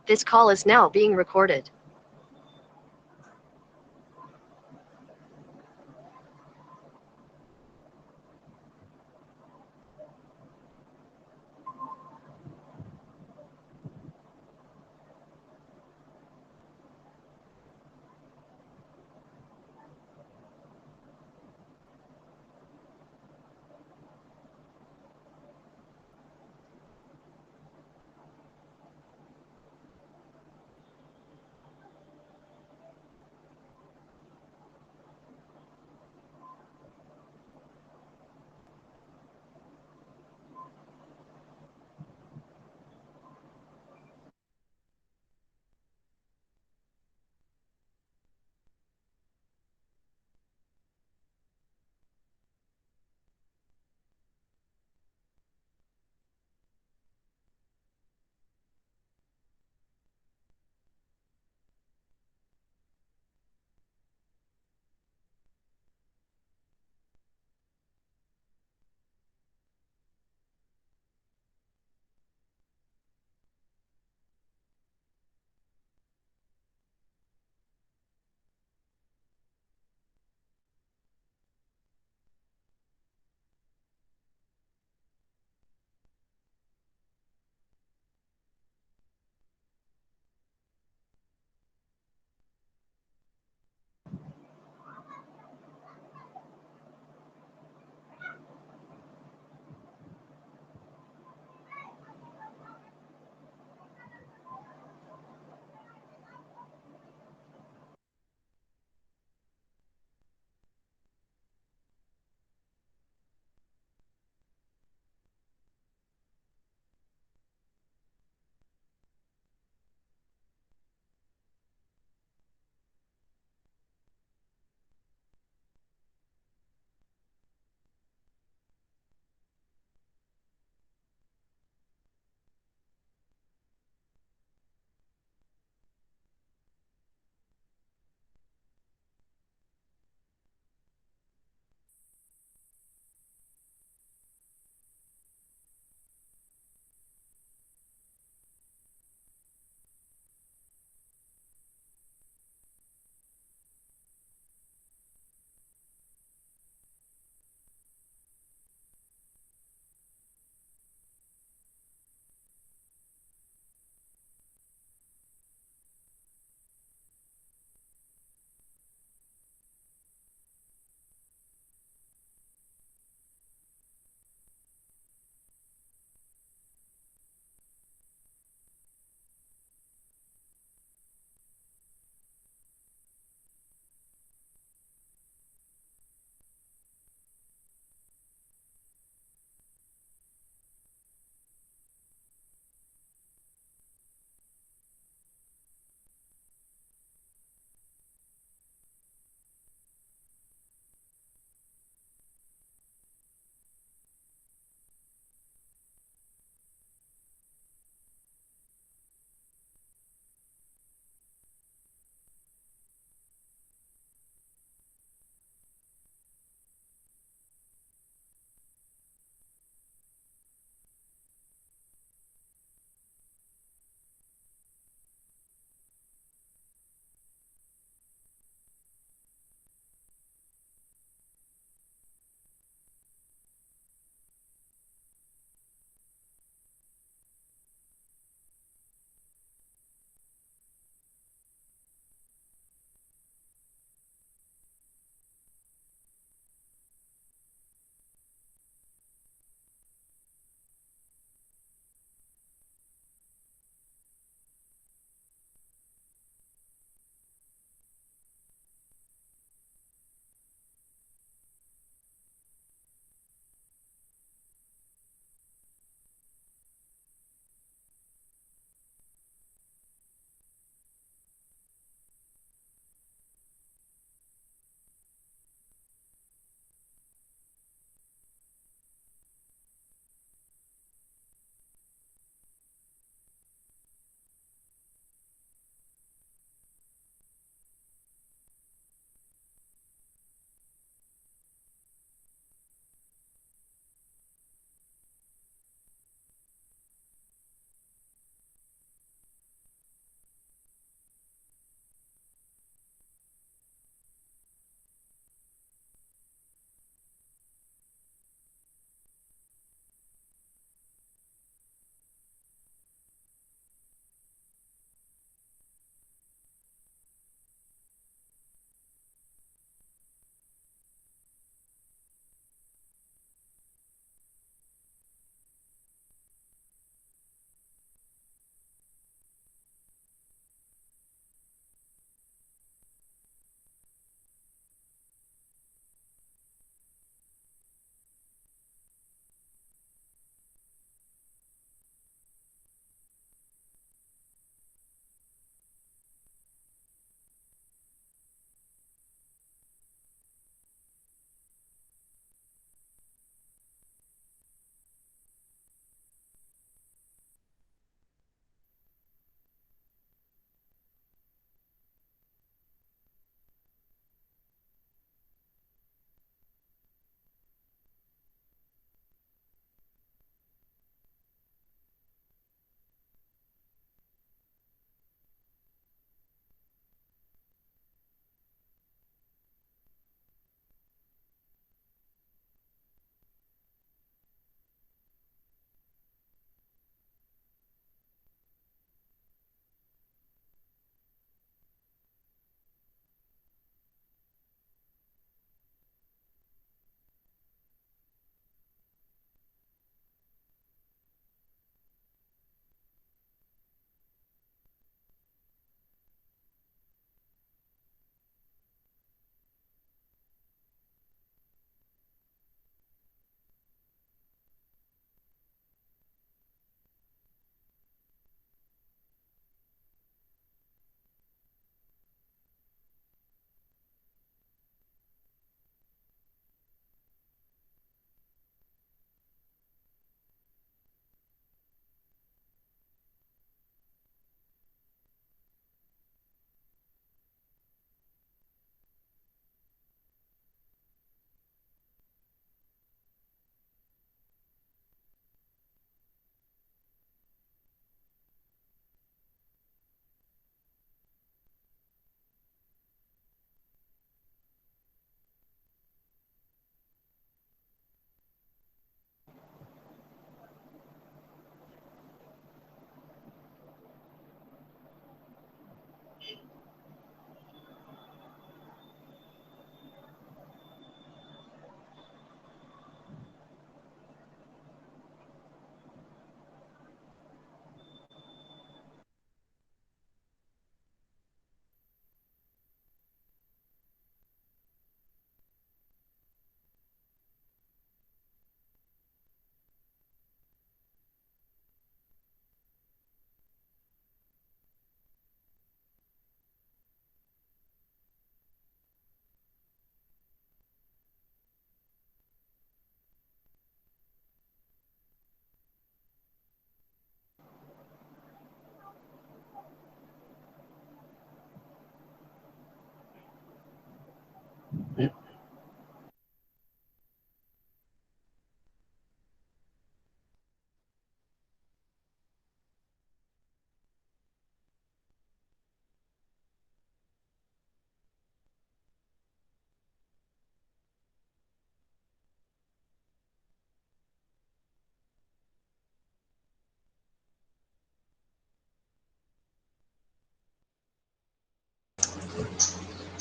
This call is now being recorded.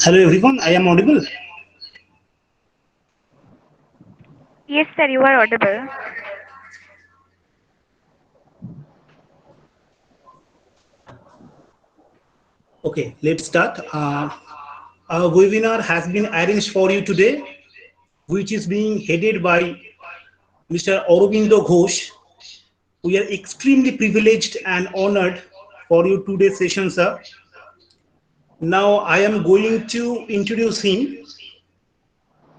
Hello everyone, I am audible. Yes, sir, you are audible. Okay, let's start. Our webinar has been arranged for you today, which is being headed by Mr. Aurobindo Ghosh. We are extremely privileged and honored for your today's session, sir. Now I am going to introduce him.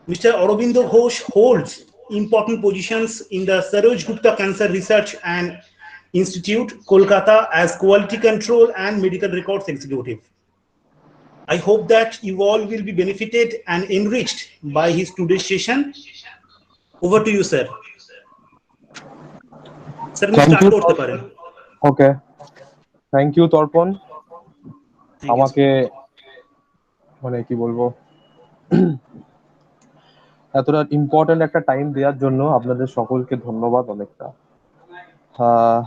Mr. Aurobindo Ghosh holds important positions in the Saroj Gupta Cancer Research and Institute, Kolkata, as Quality Control and Medical Records Executive. I hope that you all will be benefited and enriched by his today's session. Over to you, sir. Sir, আপনি thank start you করতে পারেন. Okay thank you Tarpan Thank you, sir. আমাকে মানে কি বলবো এতটা important একটা time দেওয়ার জন্য আপনাদের সকলকে ধন্যবাদ অনেকটা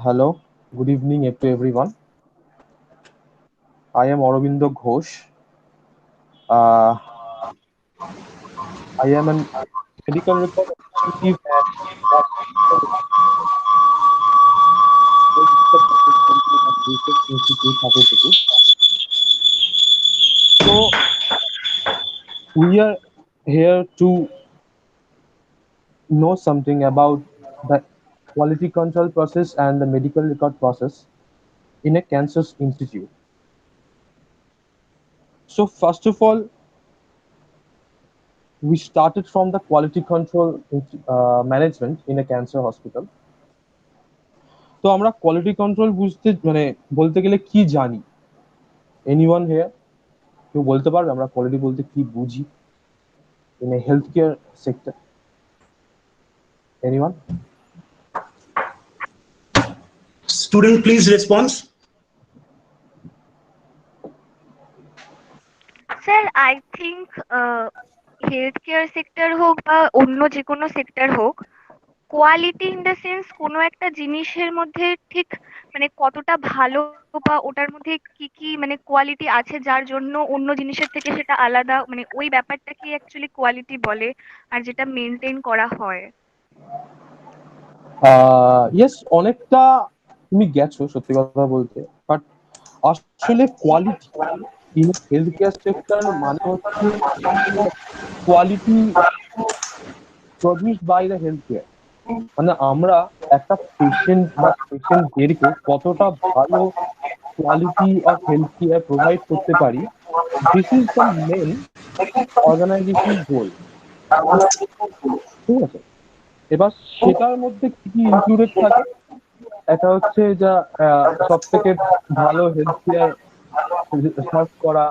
hello good evening to everyone I am Arabinda Ghosh I am an medical record executive at Research Institute, Haputuku. So we are here to know something about the quality control process and the medical record process in a cancer institute. So first of all, we started from the quality control management in a cancer hospital. তো আমরা quality control বুঝতে মানে বলতে গেলে কি জানি? Anyone here কেউ বলতে পারবে আমরা কোয়ালিটি বলতে কি বুঝি in a healthcare sector? Anyone? Student, please response. Sir I think health care sector হোক বা অন্য যে কোনো সেক্টর হোক, কোয়ালিটি ইন দ্য সেন্স কোনো একটা জিনিসের মধ্যে ঠিক মানে কতটা ভালো বা ওটার মধ্যে কি কি মানে কোয়ালিটি আছে যার জন্য অন্য জিনিসের থেকে সেটা আলাদা, মানে ওই ব্যাপারটাকে অ্যাকচুয়ালি কোয়ালিটি বলে, আর যেটা মেনটেন করা হয়। ইয়েস, অনেকটা তুমি গেছো সত্যি কথা বলতে, বাট আসলে quality in health care sector মানে হচ্ছে quality produced by the health care. মানে আমরা একটা পেশেন্ট বা পেশেন্টদেরকে কতটা ভালো quality of health care provide করতে পারি, this is the main organisation goal. ঠিক আছে, এবার সেটার মধ্যে কি কি ইনক্লুডেড থাকে? এটা হচ্ছে যা সব থেকে ভালো হেলথ কেয়ার সার্ভ করা,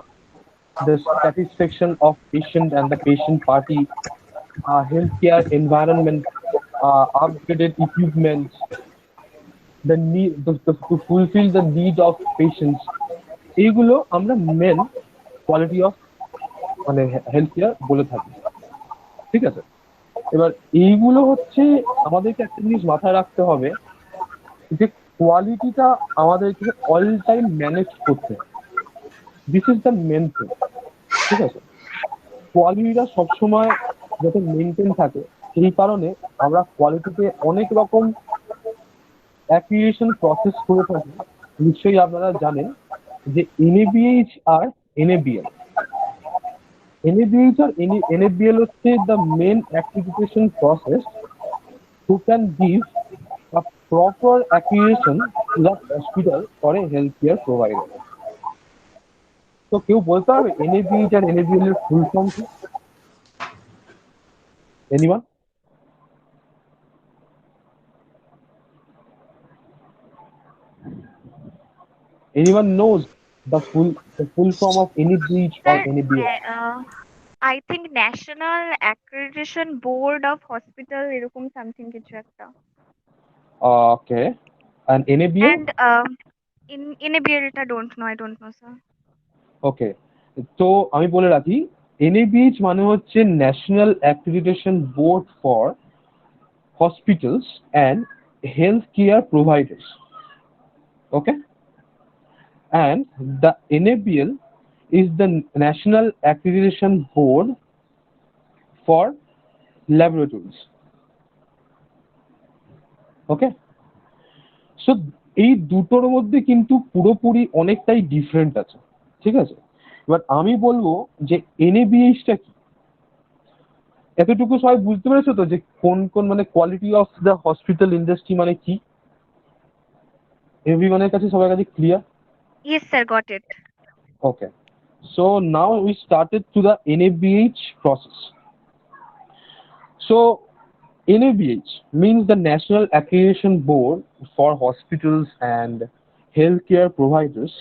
the satisfaction of patient and the patient party, healthcare environment, upgraded equipment, the need to fulfill the need of patients. এইগুলো আমরা মেন কোয়ালিটি অফ মানে হেলথ কেয়ার বলে থাকি। ঠিক আছে, এবার এইগুলো হচ্ছে আমাদেরকে একটা জিনিস মাথায় রাখতে হবে যে কোয়ালিটিটা আমাদেরকে অল টাইম ম্যানেজ করতে হবে। This is the main thing. ঠিক আছে, কোয়ালিটিটা সবসময় যাতে মেনটেন থাকে, সেই কারণে আমরা কোয়ালিটিতে অনেক রকম অ্যাক্রিডিটেশন প্রসেস করে থাকি। নিশ্চয়ই আপনারা জানেন যে এনএবিএইচ আর এনএবিএল। এনএবিএইচ আর এনএবিএল হচ্ছে the main accreditation process who can give a proper accreditation to the hospital or a healthcare provider. তো কেউ বলতে পারবে এনএবিএইচ আর এনএবিএল এর ফুল ফর্ম কি? Anyone? Anyone knows the full form of NABH or sir NABH? I think national accreditation board of hospital, এরকম something কিছু একটা। Okay. And NABL? And in a beer, I don't know, sir. Okay. তো আমি বলে রাখি, NABH মানে হচ্ছে national accreditation board for hospitals and health care providers. Okay. And the NABL is the National Accreditation Board for Laboratories. Okay, so এই দুটোর মধ্যে কিন্তু পুরোপুরি অনেকটাই ডিফারেন্ট আছে, ঠিক আছে? এবার আমি বলবো যে এনএবিএইচটা কি, এতটুকু সবাই বুঝতে পেরেছো তো যে কোন কোন মানে quality of the hospital industry মানে কি? এভরিওয়ানের কাছে, সবার কাছে clear? Yes, sir, got it. Okay, so now we started to the NABH process. So NABH means the National Accreditation Board for Hospitals and Healthcare Providers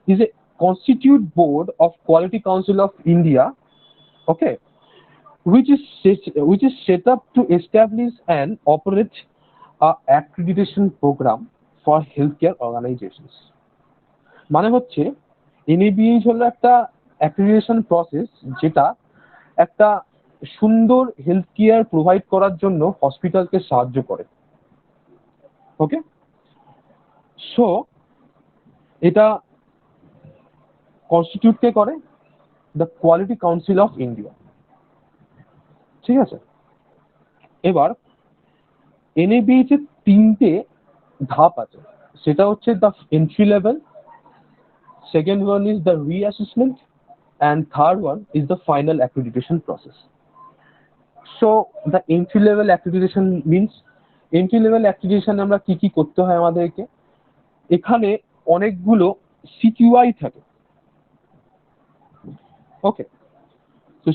is a constitute board of Quality Council of India, okay, which is set up to establish and operate a accreditation program for healthcare organizations. মানে হচ্ছে NABH হলো একটা accreditation process যেটা একটা সুন্দর health care provide করার জন্য হসপিটালকে সাহায্য করে। ওকে, সো এটা কনস্টিটিউট কে করে? The quality council of India, ঠিক আছে? এবার NABH এর তিনটে ধাপ আছে, সেটা হচ্ছে the entry level, second one is the reassessment, and third one is the final accreditation process. So the entry level accreditation means, entry level accreditation আমরা কি কি করতে হয় আমাদেরকে? এখানে অনেকগুলো সিকিউআই থাকে। ওকে, তো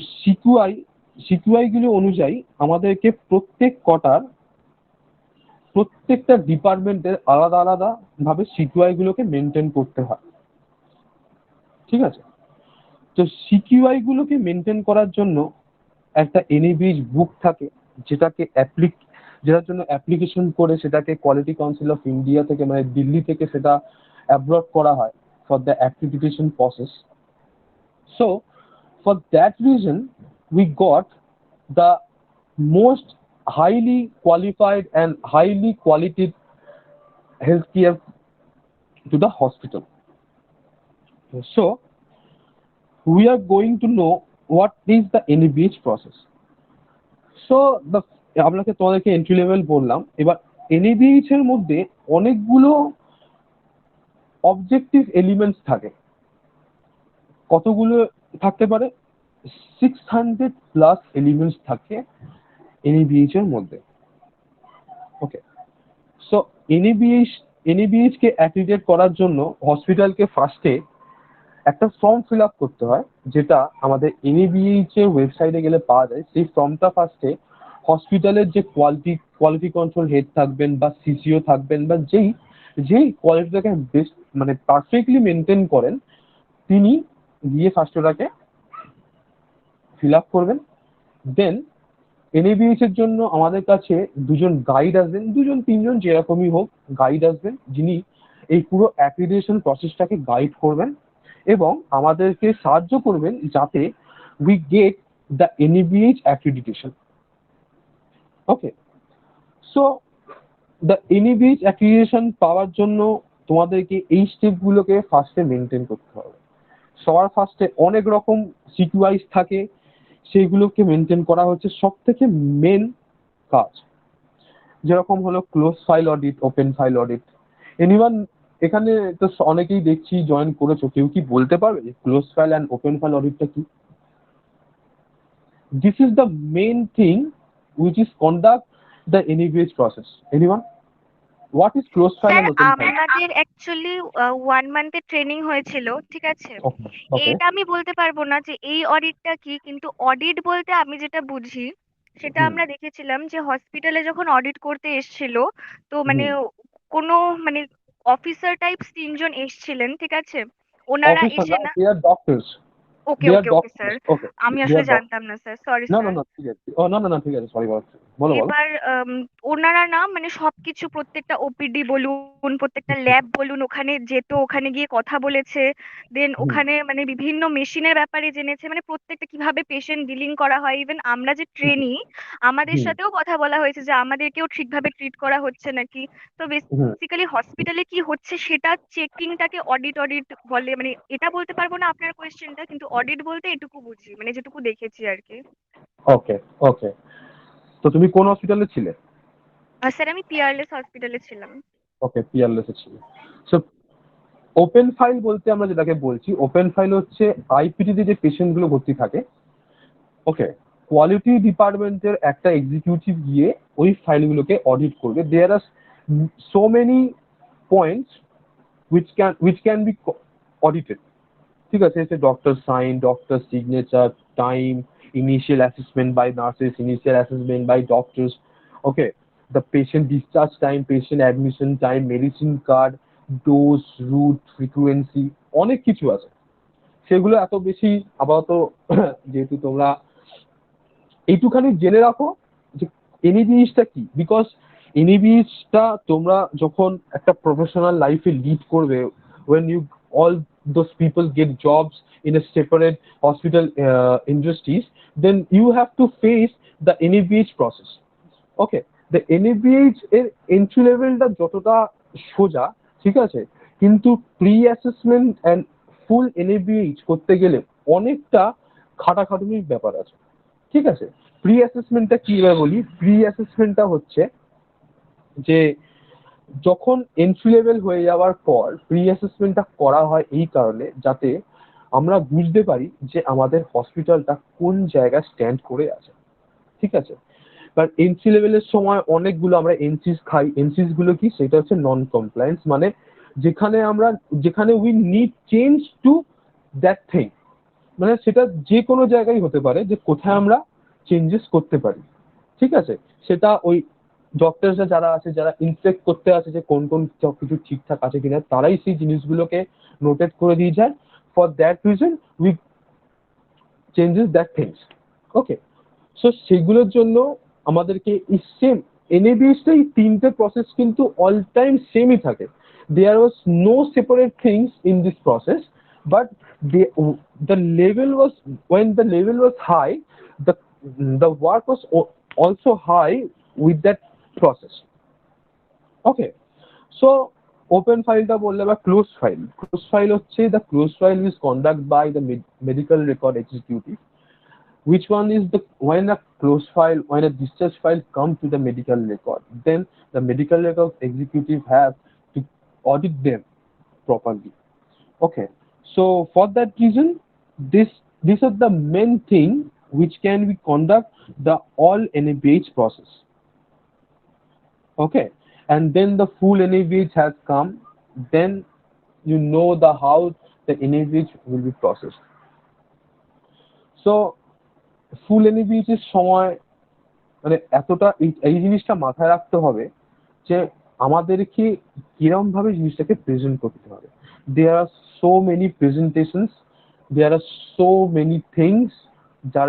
সিকিউআই গুলো অনুযায়ী আমাদেরকে প্রত্যেকটা ডিপার্টমেন্টের আলাদা আলাদা ভাবে সিকিউআই গুলোকে মেনটেন করতে হয়, ঠিক আছে? তো সিকিউআই গুলোকে মেনটেন করার জন্য একটা NABH বুক থাকে, যেটার জন্য অ্যাপ্লিকেশন করে সেটাকে কোয়ালিটি কাউন্সিল অফ ইন্ডিয়া থেকে মানে দিল্লি থেকে সেটা অ্যাব্রড করা হয় for the accreditation process. So for that reason we got the most highly qualified and highly quality healthcare to the hospital. So we are going to know what is the NABH process. So আপনাকে তোমাদেরকে entry level বললাম। এবার NABH এর মধ্যে অনেকগুলো objective elements থাকে। কতগুলো থাকতে পারে? 600+ এলিমেন্টস থাকে NABH এর মধ্যে। ওকে, সো NABH কে অ্যাক্রিডিটেট করার জন্য হসপিটালকে ফার্স্টে একটা ফর্ম ফিল আপ করতে হয়, যেটা আমাদের NABH এর ওয়েবসাইটে গেলে পাওয়া যায়। সেই ফর্মটা ফার্স্টে হসপিটালের যে কোয়ালিটি কন্ট্রোল হেড থাকবেন বা CCO থাকবেন বা যেই কোয়ালিটিটাকে বেস্ট মানে পারফেক্টলি মেনটেন করেন, তিনি গিয়ে ফার্স্ট ওটাকে ফিল আপ করবেন। দেন NABH এর জন্য আমাদের কাছে দুজন গাইড আসবেন, 2-3 জন যেরকমই হোক গাইড আসবেন, যিনি এই পুরো অ্যাক্রিডিটেশন প্রসেসটাকে গাইড করবেন এবং আমাদেরকে সাহায্য করবেন যাতে we get the NABH accreditation. Okay, so the NABH accreditation পাওয়ার জন্য তোমাদেরকে এই স্টেপগুলোকে ফার্স্টে মেনটেন করতে হবে। সবার ফার্স্টে অনেক রকম সিকিউআইস থাকে, সেইগুলোকে মেনটেন করা হচ্ছে সব থেকে মেন কাজ, যেরকম হলো close file audit, open file audit. Anyone এখানে তো অনেকেই দেখছি জয়েন করেছো, কেউ কি বলতে পারবে যে close file and open file অডিটটা কি? This is the main thing which is conduct the NABH process. Anyone? What is close file sir and open file? আমাদের অ্যাকচুয়ালি 1 মান্থের ট্রেনিং হয়েছিল, ঠিক আছে? Okay. এইটা আমি বলতে পারবো না যে এই অডিটটা কি, কিন্তু অডিট বলতে আমি যেটা বুঝি সেটা আমরা দেখেছিলাম যে হসপিটালে যখন অডিট করতে এসেছিল, তো মানে কোনো মানে অফিসার টাইপস 3 জন এসেছিলেন, ঠিক আছে? ওনারা এসে না, They are doctors. Okay they are okay okay sir, doctors. Okay, আমি দে আসলে আর জানতাম না স্যার, সরি না, না, স্যার। না, ঠিক আছে। ও না, না, না, ঠিক আছে। সরি বলো। বলো, বলো। এবার ওনারা না মানে সবকিছু প্রত্যেকটা ওপিডি বলুন, প্রত্যেকটা ল্যাব বলুন, ওখানে যেত, ওখানে গিয়ে কথা বলেছে, দেন হুম, ওখানে মানে বিভিন্ন মেশিনের ব্যাপারে জেনেছে, মানে প্রত্যেকটা কিভাবে পেশেন্ট ডিলিং করা হয়। ইভেন আমরা যে হুম, ট্রেনি, আমাদের হুম, সাথেও কথা বলা হয়েছে যে আমাদেরকেও ঠিকভাবে ট্রিট করা হচ্ছে নাকি। তো হুম। বেসিক্যালি হসপিটালে কি হচ্ছে সেটা চেকিংটাকে অডিট অডিট বলে, মানে এটা বলতে পারবো না আপনার কোয়েশ্চেনটা, কিন্তু অডিট বলতে এটুকু বুঝি, মানে যেটুকু দেখেছি আর কি। ওকে, ওকে। তো তুমি কোন হসপিটালে ছিলে? স্যার আমি পিয়ারলেস হসপিটালে ছিলাম। ওকে, পিয়ারলেসে ছিলে। সো ওপেন ফাইল বলতে আমরা যেটাকে বলছি, ওপেন ফাইল হচ্ছে আইপিটিতে যে পেশেন্ট গুলো ভর্তি থাকে। ওকে, কোয়ালিটি ডিপার্টমেন্টের একটা এক্সিকিউটিভ গিয়ে ওই ফাইলগুলোকে অডিট করবে। There are so many points which can be audited. ঠিক আছে, it's a doctor sign, doctor signature, time, initial assessment by nurses, initial assessment by doctors. Okay, the patient discharge time, patient admission time, medicine card, dose, route, frequency, অনেক কিছু আছে। সেগুলো এত বেশি আপাতত যেহেতু তোমরা এইটুখানি জেনে রাখো যে এনএবিএইচটা কি, বিকজ এনএবিএইচটা তোমরা যখন একটা প্রফেশনাল লাইফে লিড করবে, when you all those people get jobs in a separate hospital industries, then you have to face the NABH process. Okay, the NABH এর এন্ট্রি লেভেলটা যতটা সোজা, ঠিক আছে, কিন্তু pre assessment and full NABH করতে গেলে অনেকটা খাটাখাটুনির ব্যাপার আছে। ঠিক আছে, প্রি অ্যাসেসমেন্টটা কি এবার বলি। প্রি অ্যাসেসমেন্টটা হচ্ছে যে যখন এন্ট্রি লেভেল হয়ে যাওয়ার পর প্রি অ্যাসেসমেন্টটা করা হয় এই কারণে যাতে আমরা বুঝতে পারি যে আমাদের হসপিটালটা কোন জায়গায় স্ট্যান্ড করে আছে। ঠিক আছে, কারণ এন্ট্রি লেভেলের সময় অনেকগুলো আমরা এনসিস খাই। এনসিস গুলো কি, সেটা হচ্ছে নন কমপ্লায়েন্স, মানে যেখানে we need change to that thing, মানে সেটা যে কোনো জায়গায় হতে পারে যে কোথায় আমরা চেঞ্জেস করতে পারি। ঠিক আছে, সেটা ওই ডক্টরসরা যারা আছে, যারা ইনস্পেক্ট করতে আছে যে কোন কোন সবকিছু ঠিকঠাক আছে কিনা, তারাই সেই জিনিসগুলোকে নোটেট করে দিয়ে যায়। For that reason we changes that things. Okay, so সেগুলোর জন্য আমাদেরকে এই সেম এনএবিএসটা এই তিনটে প্রসেস কিন্তু অল টাইম সেমই থাকে। There was no separate things in this process, but the level was when the level was high, the the work was also high with that process. Okay, so open ফাইলটা বললে বা close file, close file হচ্ছে the close file is conducted by the medical record executive. Which one is the when a close file, when a discharge file comes to the medical record, then the medical record executive have to audit them properly. Okay, so for that reason, this is the main thing which can be conduct the all NABH process. Okay, and then the full NABH has come, then you know the how the NABH will be processed. So full NABH এর সময় মানে এতটা এই জিনিসটা মাথায় রাখতে হবে যে আমাদেরকে কিরম ভাবে জিনিসটাকে প্রেজেন্ট করতে হবে। দেয়ার are so many presentations, there are so many things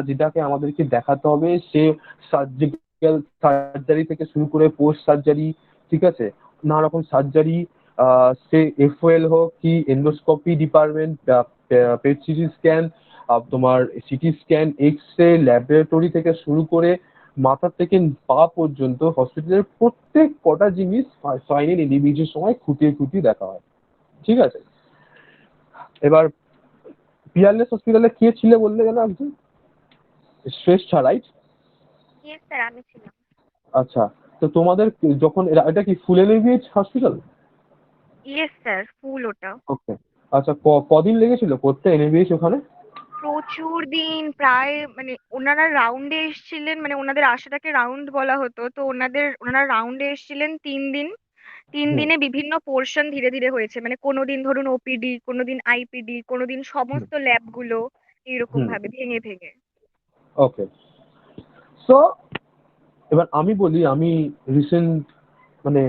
যেটাকে আমাদেরকে দেখাতে হবে। সে সার্জিক্যাল সার্জারি থেকে শুরু করে পোস্ট সার্জারি, ঠিক আছে, নানা রকম সার্জারি, সে FOL হোক কি endoscopy department, PET CT scan, তোমার সিটি স্ক্যান, এক্স-রে, ল্যাবরেটরি থেকে শুরু করে মাথা থেকে পা পর্যন্ত হসপিটালের প্রত্যেক কটা জিনিস ফাইনাল NABH এর সময় খুঁটিয়ে খুঁটিয়ে দেখা হয়। ঠিক আছে, এবার পিয়ারলেস হসপিটালে কে ছিল বললে যেন একজন শ্রেষ্ঠা, রাইট? ইয়েস স্যার, আমি ছিলাম। আচ্ছা, তো তোমাদের যখন এটা কি ফুল NABH হসপিটাল? ইয়েস স্যার, ফুল ওটা। ওকে, আচ্ছা, কদিন লেগেছিল করতে NABH ওখানে? প্রচুর দিন, প্রায় মানে ওনারা রাউন্ডে এসেছিলেন, মানে ওনাদের আসাটাকে রাউন্ড বলা হতো, তো ওনারা রাউন্ডে এসেছিলেন 3 দিন। 3 দিনে বিভিন্ন পোর্শন ধীরে ধীরে হয়েছে, মানে কোনোদিন ধরুন ওপিডি, কোনোদিন আইপিডি, কোনোদিন সমস্ত ল্যাবগুলো, এইরকম ভাবে ভেঙে ভেঙে। ওকে, সো এবার আমি বলি, আমি রিসেন্ট মানে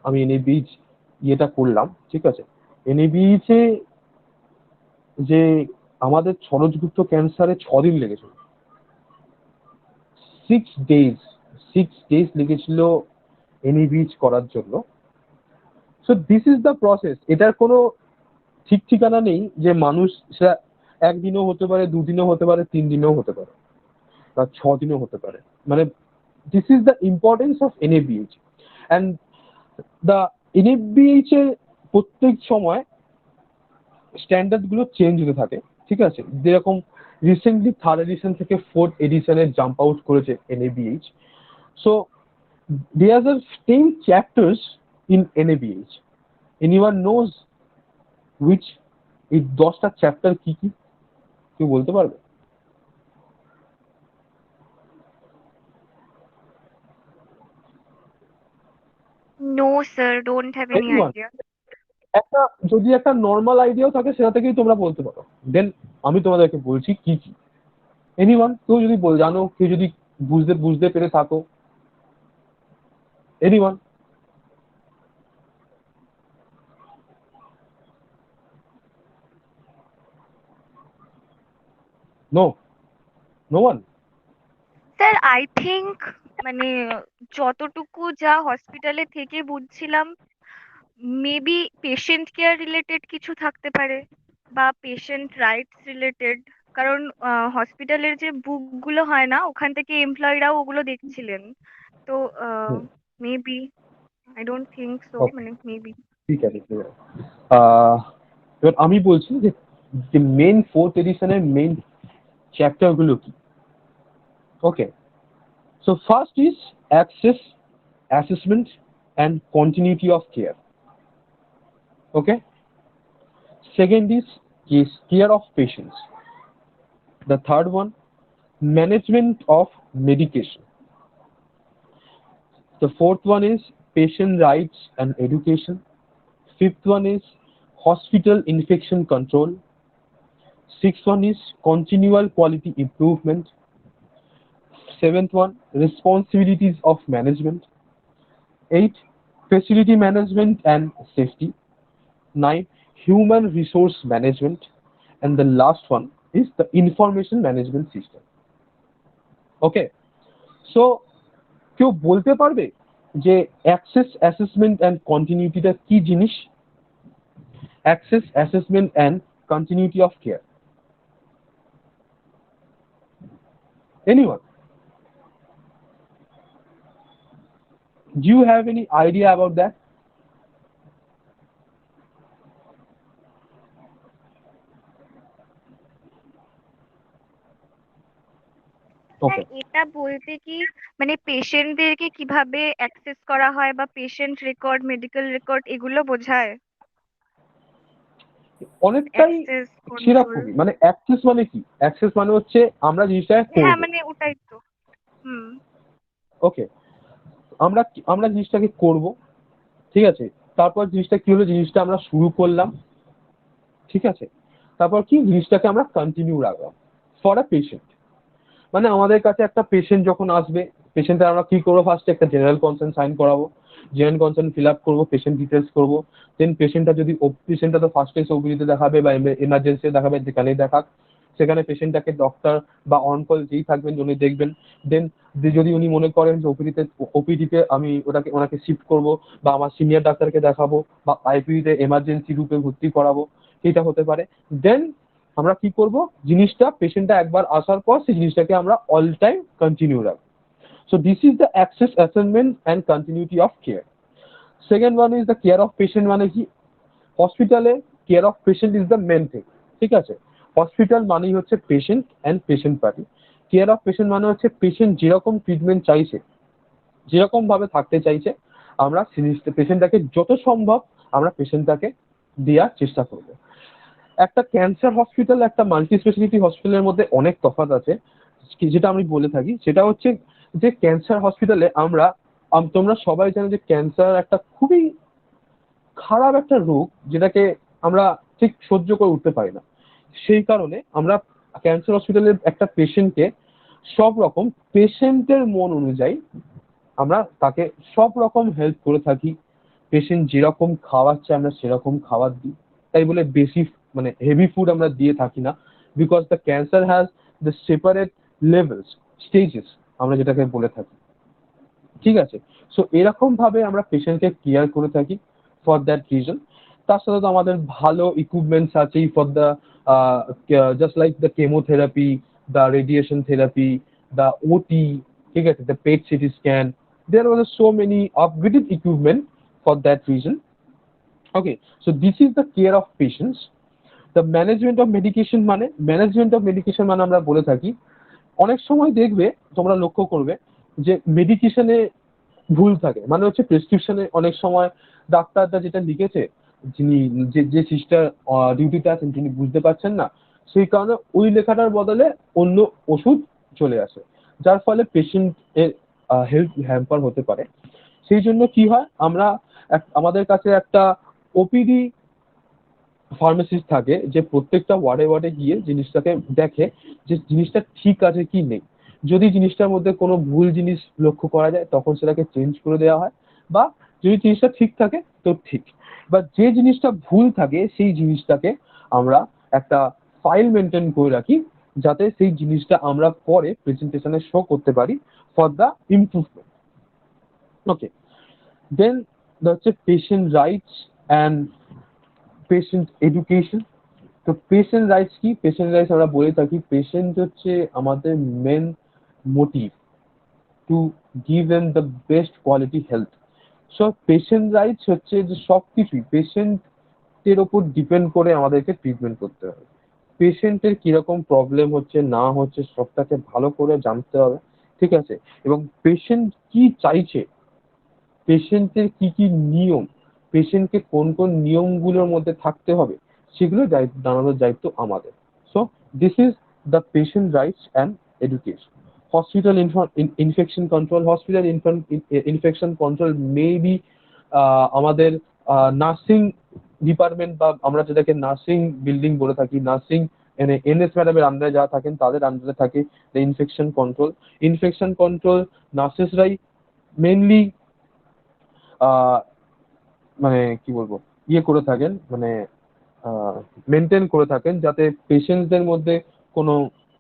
আমি NABH ইয়েটা করলাম, ঠিক আছে। NABH এ যে আমাদের সরজগুপ্ত ক্যান্সারে 6 দিন লেগেছিল, 6 days লেগেছিল NABH করার জন্য। So this is the process. এটার কোনো ঠিক ঠিকানা নেই যে মানুষ সেটা 1 দিনও হতে পারে, 2 দিনও হতে পারে, 3 দিনও হতে পারে, বা 6 দিনও হতে পারে। মানে this is the importance of NABH। And the NABH এর প্রত্যেক সময় স্ট্যান্ডার্ড গুলো চেঞ্জ হতে থাকে, ঠিক আছে? যেরকম রিসেন্টলি 3rd এডিশন থেকে 4th এডিশনে জাম্প আউট করেছে NABH। So there are 10 chapters in NABH। Anyone knows which? এই 10টা চ্যাপ্টার কি কি কেউ বলতে পারবে? No, sir, don't have any Anyone? idea. যদি একটা নর্মাল আইডিয়াও থাকে সেটা থেকেই তোমরা বলতে পারো। দেন আমি তোমাদেরকে বলছি কি কি। এনিওয়ান? কেউ যদি জানো, কেউ যদি বুঝতে পেরে থাকো, anyone? No? No one? Sir I think মানে যতটুকু যা হসপিটালে থেকে বুঝছিলাম, মেবি পেশেন্ট কেয়ার রিলেটেড কিছু থাকতে পারে বা পেশেন্ট রাইটস রিলেটেড। কারণ হসপিটালের যে বুকগুলো হয় না, ওখান থেকে এমপ্লয়িরাও ওগুলো দেখছিলেন। তো maybe, I don't think so, Okay. মানে মেবি। ঠিক আছে, ঠিক আছে। এবার আমি বলছি যে মেন 4th এডিশনের মেন চ্যাপ্টার গুলো কি। Okay, so first is access, assessment and continuity of care. Okay, second is care of patients. The third one, management of medication. The fourth one is patient rights and education. Fifth one is hospital infection control. Sixth one is continual quality improvement. Seventh one, responsibilities of management. 8, facility management and safety. 9, human resource management. And the last one is the information management system. Okay, so কেউ বলতে পারবে যে access, assessment and কন্টিনিউটিটা কি জিনিস? Access, assessment and continuity of care. Anyone? Do you have any idea about that? Okay. এটা বলতে কি মানে পেশেন্টদেরকে কিভাবে অ্যাক্সেস করা হয় বা পেশেন্ট রেকর্ড, মেডিকেল রেকর্ড এগুলো বোঝায়? অনেকটাই অ্যাক্সেস কন্ট্রোল। সেরকমই। মানে অ্যাক্সেস মানে কি? অ্যাক্সেস মানে হচ্ছে আমরা জিনিসটাকে হ্যাঁ, করব। মানে ওটাই তো। হুম। ওকে, আমরা জিনিসটাকে করব, ঠিক আছে? তারপর জিনিসটা কি হলো, জিনিসটা আমরা শুরু করলাম, ঠিক আছে? তারপর কি, জিনিসটাকে আমরা কন্টিনিউ রাখলাম ফর আ পেশেন্ট। মানে আমাদের কাছে একটা পেশেন্ট যখন আসবে, পেশেন্টের আমরা কি করবো, ফার্স্টে একটা জেনারেল কনসেন্ট সাইন করাবো, জেনারেল কনসেন্ট ফিল আপ করবো, পেশেন্ট ডিটেলস করবো। দেন পেশেন্টটা যদি পেশেন্টটা তো ফার্স্টে ওপিডিতে দেখাবে বা এমার্জেন্সি দেখাবে, যেখানেই দেখাক সেখানে পেশেন্টটাকে ডক্টর বা অনকল যেই থাকবেন উনি দেখবেন। দেন যদি উনি মনে করেন যে ওপিডিতে আমি ওনাকে শিফট করবো বা আমার সিনিয়র ডাক্তারকে দেখাবো বা আইপিইউতে এমার্জেন্সি রূপে ভর্তি করাবো, এটা হতে পারে। দেন আমরা কি করব, জিনিসটা পেশেন্টটা একবার আসার পর সেই জিনিসটাকে আমরা অল টাইম কন্টিনিউ রাখবো। So this is the access, assessment and continuity of care. Second one is the care of patient. মানে কি, হসপিটালে care of patient is the main thing, ঠিক আছে? হসপিটাল মানেই হচ্ছে patient and patient party. Care of patient মানে হচ্ছে patient যেরকম ট্রিটমেন্ট চাইছে, যেরকম ভাবে থাকতে চাইছে, আমরা পেশেন্টটাকে যত সম্ভব আমরা পেশেন্টটাকে দেওয়ার চেষ্টা করবো। একটা ক্যান্সার হসপিটাল, একটা মাল্টি স্পেশালিটি হসপিটালের মধ্যে অনেক তফাৎ আছে, যেটা আমি বলে থাকি। সেটা হচ্ছে যে ক্যান্সার হসপিটালে তোমরা সবাই জানো যে ক্যান্সার একটা খুবই খারাপ একটা রোগ, যেটাকে আমরা ঠিক সহ্য করে উঠতে পারি না। সেই কারণে আমরা ক্যান্সার হসপিটালের একটা পেশেন্টকে সব রকম পেশেন্টের মন অনুযায়ী আমরা তাকে সব রকম হেল্প করে থাকি। পেশেন্ট যেরকম খাওয়াচ্ছে আমরা সেরকম খাবার দিই, তাই বলে বেশি মানে হেভি ফুড আমরা দিয়ে থাকি না। because the cancer has the separate levels, stages আমরা যেটাকে বলে থাকি, ঠিক আছে? সো এরকম ভাবে আমরা পেশেন্টকে কেয়ার করে থাকি ফর দ্যাট রিজন। তার সাথে তো আমাদের ভালো ইকুইপমেন্টস আছেই for the just like the chemotherapy, the radiation therapy, the OT, ঠিক আছে, the PET CT scan, there was so many upgraded equipment for that reason. Okay, so this is the care of patients. The management of medication মানে আমরা বলে থাকি অনেক সময় দেখবে, তোমরা লক্ষ্য করবে যে মেডিকেশনে ভুল থাকে, মানে হচ্ছে প্রেসক্রিপশনে অনেক সময় ডাক্তাররা যেটা লিখেছে, যিনি যে সিস্টার ডিউটিতে আছেন তিনি বুঝতে পারছেন না, সেই কারণে ওই লেখাটার বদলে অন্য ওষুধ চলে আসে, যার ফলে পেশেন্ট এর হেলথ হ্যাম্পার হতে পারে। সেই জন্য কি হয়, আমাদের কাছে একটা ওপিডি ফার্মাসিস্ট থাকে যে প্রত্যেকটা ওয়ার্ডে গিয়ে জিনিসটাকে দেখে যে জিনিসটা ঠিক আছে কি নেই। যদি জিনিসটার মধ্যে কোনো ভুল জিনিস লক্ষ্য করা যায় তখন সেটাকে চেঞ্জ করে দেওয়া হয়, বা যদি জিনিসটা ঠিক থাকে তো ঠিক, বা যে জিনিসটা ভুল থাকে সেই জিনিসটাকে আমরা একটা ফাইল মেনটেন করে রাখি, যাতে সেই জিনিসটা আমরা পরে প্রেজেন্টেশনে শো করতে পারি for the improvement. Okay, then হচ্ছে patient rights and patient education. তো পেশেন্ট রাইটস কি? পেশেন্ট রাইটস আমরা বলে থাকি পেশেন্ট হচ্ছে আমাদের main motive to give them the best quality health. So patient rights হচ্ছে যে সব কিছুই পেশেন্টের ওপর ডিপেন্ড করে আমাদেরকে ট্রিটমেন্ট করতে হবে। পেশেন্টের কিরকম প্রবলেম হচ্ছে না হচ্ছে সবটাকে ভালো করে জানতে হবে, ঠিক আছে, এবং পেশেন্ট কি চাইছে, পেশেন্টের কি কি নিয়ম, পেশেন্টকে কোন কোন নিয়মগুলোর মধ্যে থাকতে হবে, সেগুলো জানানোর দায়িত্ব আমাদের। So this is the patient rights and education. Hospital infection control, hospital infection control maybe আমাদের নার্সিং ডিপার্টমেন্ট, বা আমরা যেটাকে নার্সিং বিল্ডিং বলে থাকি, নার্সিং এনএস ম্যাডামের আন্ডারে যারা থাকেন তাদের আন্ডারে থাকে the infection control. Infection control নার্সেসরাই মেনলি মানে কি বলবো করে থাকেন, মানে মেনটেন করে থাকেন যাতে পেশেন্টদের মধ্যে কোনো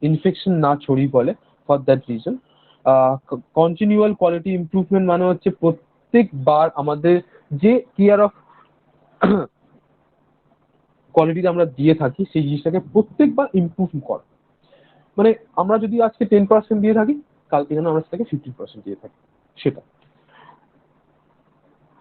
ইনফেকশন না ছড়িয়ে পড়ে। For that reason continual quality improvement মানে হচ্ছে প্রত্যেকবার আমাদের যে কেয়ার অফ কোয়ালিটি আমরা দিয়ে থাকি সেই জিনিসটাকে প্রত্যেকবার ইমপ্রুভ করা। মানে আমরা যদি আজকে 10% দিয়ে থাকি, কালকে যেন আমরা সেটাকে 50% দিয়ে থাকি, সেটা।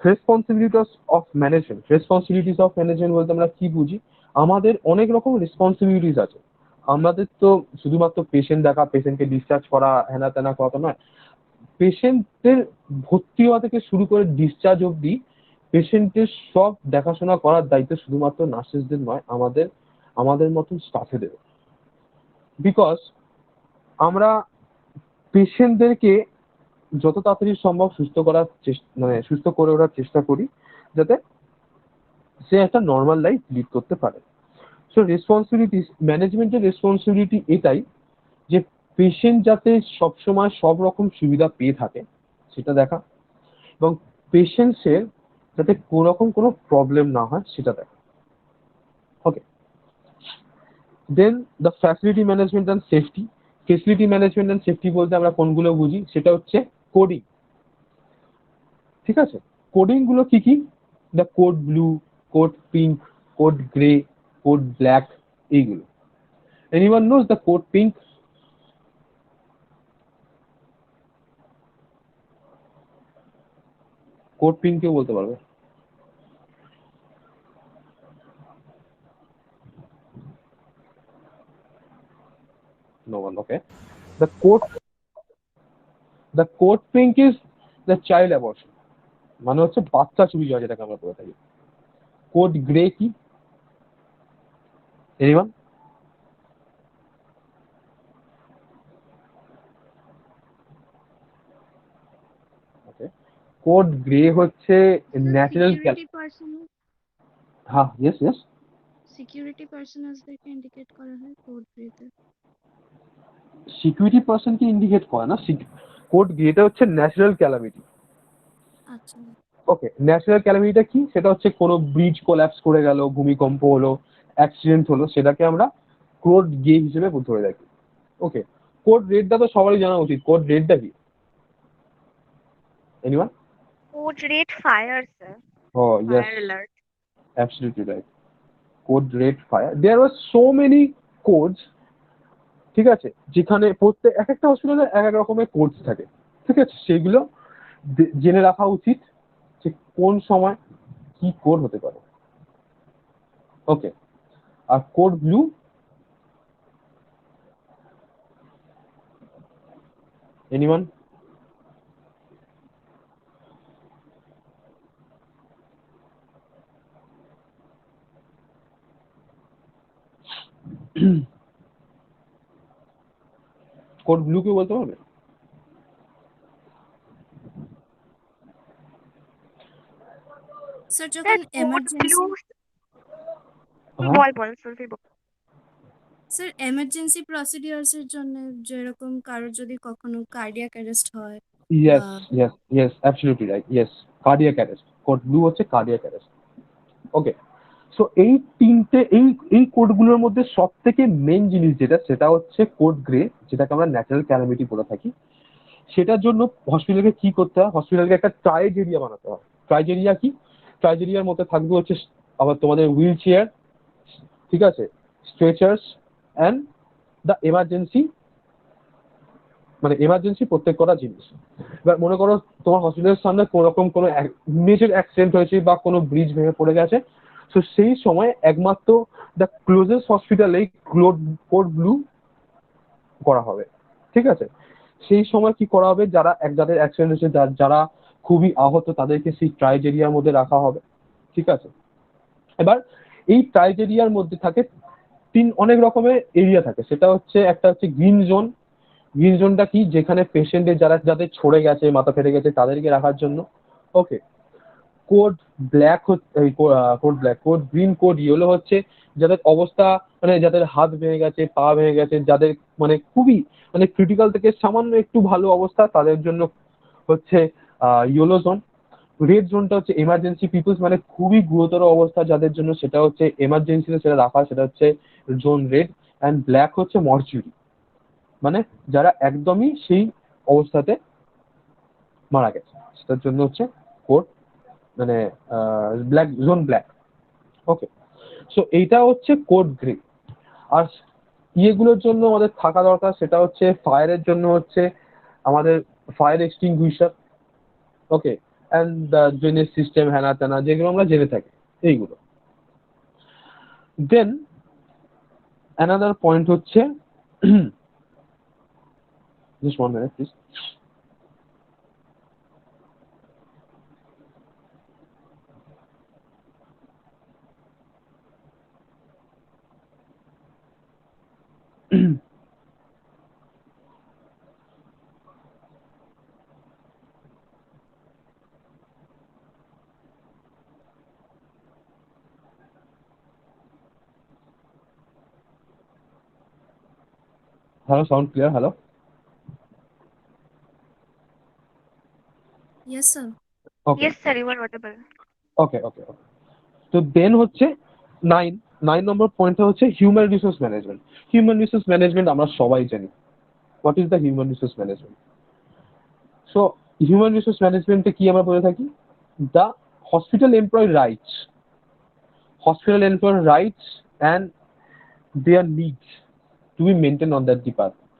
রেসপন্সিবিলিটিস অফ ম্যানেজমেন্ট বলতে আমরা কি বুঝি, আমাদের অনেক রকম রেসপন্সিবিলিটিস আছে। আমাদের তো শুধুমাত্র পেশেন্ট দেখা, পেশেন্টকে ডিসচার্জ করা, হেনা তেনা করা তো নয়। পেশেন্টের ভর্তি হওয়া থেকে শুরু করে ডিসচার্জ অবধি পেশেন্টের সব দেখাশোনা করার দায়িত্ব শুধুমাত্র নার্সেসদের নয়, আমাদের মতন স্টাফেদের। বিকজ আমরা পেশেন্টদেরকে যত তাড়াতাড়ি সম্ভব সুস্থ করে ওঠার চেষ্টা করি, যাতে সে একটা নর্মাল লাইফ লিড করতে পারে। সো রেসপন্সিবিলিটি, ম্যানেজমেন্টের রেসপন্সিবিলিটি এটাই যে পেশেন্ট যাতে সবসময় সব রকম সুবিধা পেয়ে থাকে সেটা দেখা, এবং পেশেন্টসের যাতে কোনোরকম কোনো প্রবলেম না হয় সেটা দেখা। Okay, then the facility management and safety. Facility management and safety বলতে আমরা কোনগুলো বুঝি, সেটা হচ্ছে কোডিং, ঠিক আছে। কোডিং গুলো কি কি? The code blue, code pink, code grey, code black, এইগুলো। Anyone knows the code pink? Code pink কেউ বলতে পারবে? No one. Okay. The code pink is the child abortion, মানে হচ্ছে বাচ্চা চুরি হয় যেটাকে আমরা বলে থাকি। কোড গ্রে কি? এনিওয়ান? ওকে, কোড গ্রে হচ্ছে ন্যাচারাল। হ্যাঁ, ইয়েস। সিকিউরিটি পার্সোনালসদেরকে ইন্ডিকেট করা হয় কোড গ্রেতে। সিকিউরিটি পার্সনকে ইন্ডিকেট করে না, কোড গ্রেটা হচ্ছে ন্যাচারাল ক্যালামিটি। আচ্ছা, ওকে, ন্যাচারাল ক্যালামিটিটা কি? সেটা হচ্ছে কোনো ব্রিজ কোল্যাপস করে গেল, ভূমিকম্প হলো, অ্যাক্সিডেন্ট হলো, সেটাকে আমরা কোড গে হিসেবে ধরে রাখি। ওকে, কোড রেডটা তো সবারই জানা উচিত। কোড রেডটা কি? Anyone? Code red fire, sir. Oh, yes, Fire alert. absolutely right. Code red fire. There were so many codes, ঠিক আছে, যেখানে প্রত্যেক এক একটা হসপিটালে এক এক রকমের কোডস থাকে, ঠিক আছে, সেগুলো জেনে রাখা উচিত যে কোন সময় কি কোড হতে পারে। ওকে, আর code blue, anyone? Code blue কেউ বলতে পারবে? স্যার Sir, যখন code এমার্জেন্সি blue. হ্যাঁ, বল সুলফি বল। স্যার এমার্জেন্সি প্রসিডিওরস এর জন্য যেরকম কারোর যদি কখনো কার্ডিয়াক অ্যারেস্ট হয় ইয়েস বা yes yes, absolutely right, yes, cardiac arrest. Code blue হচ্ছে কার্ডিয়াক অ্যারেস্ট। ওকে, সো এই তিনটে এই কোডগুলোর মধ্যে সব থেকে মেন জিনিস যেটা, সেটা হচ্ছে কোড গ্রে, যেটাকে আমরা ন্যাচারাল ক্যালামিটি বলে থাকি। সেটার জন্য হসপিটালকে কি করতে হয়? হসপিটালকে একটা ট্রাইজেরিয়া বানাতে হয়। ট্রাইজেরিয়া কি? ট্রাইজেরিয়ার মধ্যে থাকবে হচ্ছে আবার তোমাদের হুইল চেয়ার, ঠিক আছে, স্ট্রেচার্স অ্যান্ড দ্য এমার্জেন্সি, মানে এমার্জেন্সি প্রত্যেক কটা জিনিস। এবার মনে করো তোমার হসপিটালের সামনে কোনো রকম কোনো মেজর অ্যাক্সিডেন্ট হয়েছে বা কোনো ব্রিজ ভেঙে পড়ে গেছে, তো সেই সময় একমাত্র দ্য ক্লোজেস্ট হসপিটালে কোড ব্লু করা হবে, ঠিক আছে। সেই সময় কি করা হবে? যাদের অ্যাক্সিডেন্ট হয়েছে, যারা খুবই আহত, তাদেরকে সেই ট্রাইজেরিয়ার মধ্যে রাখা হবে, ঠিক আছে। এবার এই ট্রাইজেরিয়ার মধ্যে থাকে অনেক রকমের এরিয়া থাকে। সেটা হচ্ছে একটা হচ্ছে গ্রিন জোন। গ্রিন জোনটা কি? যেখানে পেশেন্টের যাদের ছড়ে গেছে, মাথা ফেটে গেছে, তাদেরকে রাখার জন্য। Okay, code black code green, code yellow হচ্ছে যাদের অবস্থা, মানে যাদের হাত ভেঙে গেছে, পা ভেঙে গেছে, যাদের মানে খুবই মানে ক্রিটিক্যাল থেকে সামান্য একটু ভালো অবস্থা, তাদের জন্য হচ্ছে ইয়েলো জোন। রেড জোনটা হচ্ছে এমার্জেন্সি পিপলস, মানে খুবই গুরুতর অবস্থা যাদের জন্য, সেটা হচ্ছে এমার্জেন্সিতে সেটা রাখা, সেটা হচ্ছে জোন রেড। অ্যান্ড ব্ল্যাক হচ্ছে মর্চুরি, মানে যারা একদমই সেই অবস্থাতে মারা গেছে, সেটার জন্য হচ্ছে কোড মানে ব্ল্যাক জোন, ব্ল্যাক। ওকে, সো এইটা হচ্ছে কোড গ্রে। আর ইয়েগুলোর জন্য আমাদের থাকা দরকার, সেটা হচ্ছে ফায়ারের জন্য হচ্ছে আমাদের fire extinguisher, okay, and the drainage system, হ্যানা ত্যানা, যেগুলো আমরা জেনে থাকি, এইগুলো। দেন অ্যানাদার পয়েন্ট হচ্ছে just 1 minute please. Hello, sound clear? Hello? Yes sir. Okay, Yes, sir, you are audible. okay. তো দেন হচ্ছে 9 নম্বর পয়েন্টটা হচ্ছে human resource management. Human resource management আমরা সবাই জানি। What is the human resource management? So human resource ম্যানেজমেন্টে কি আমরা বলে থাকি? The hospital employ rights, and their needs to be maintain on that department.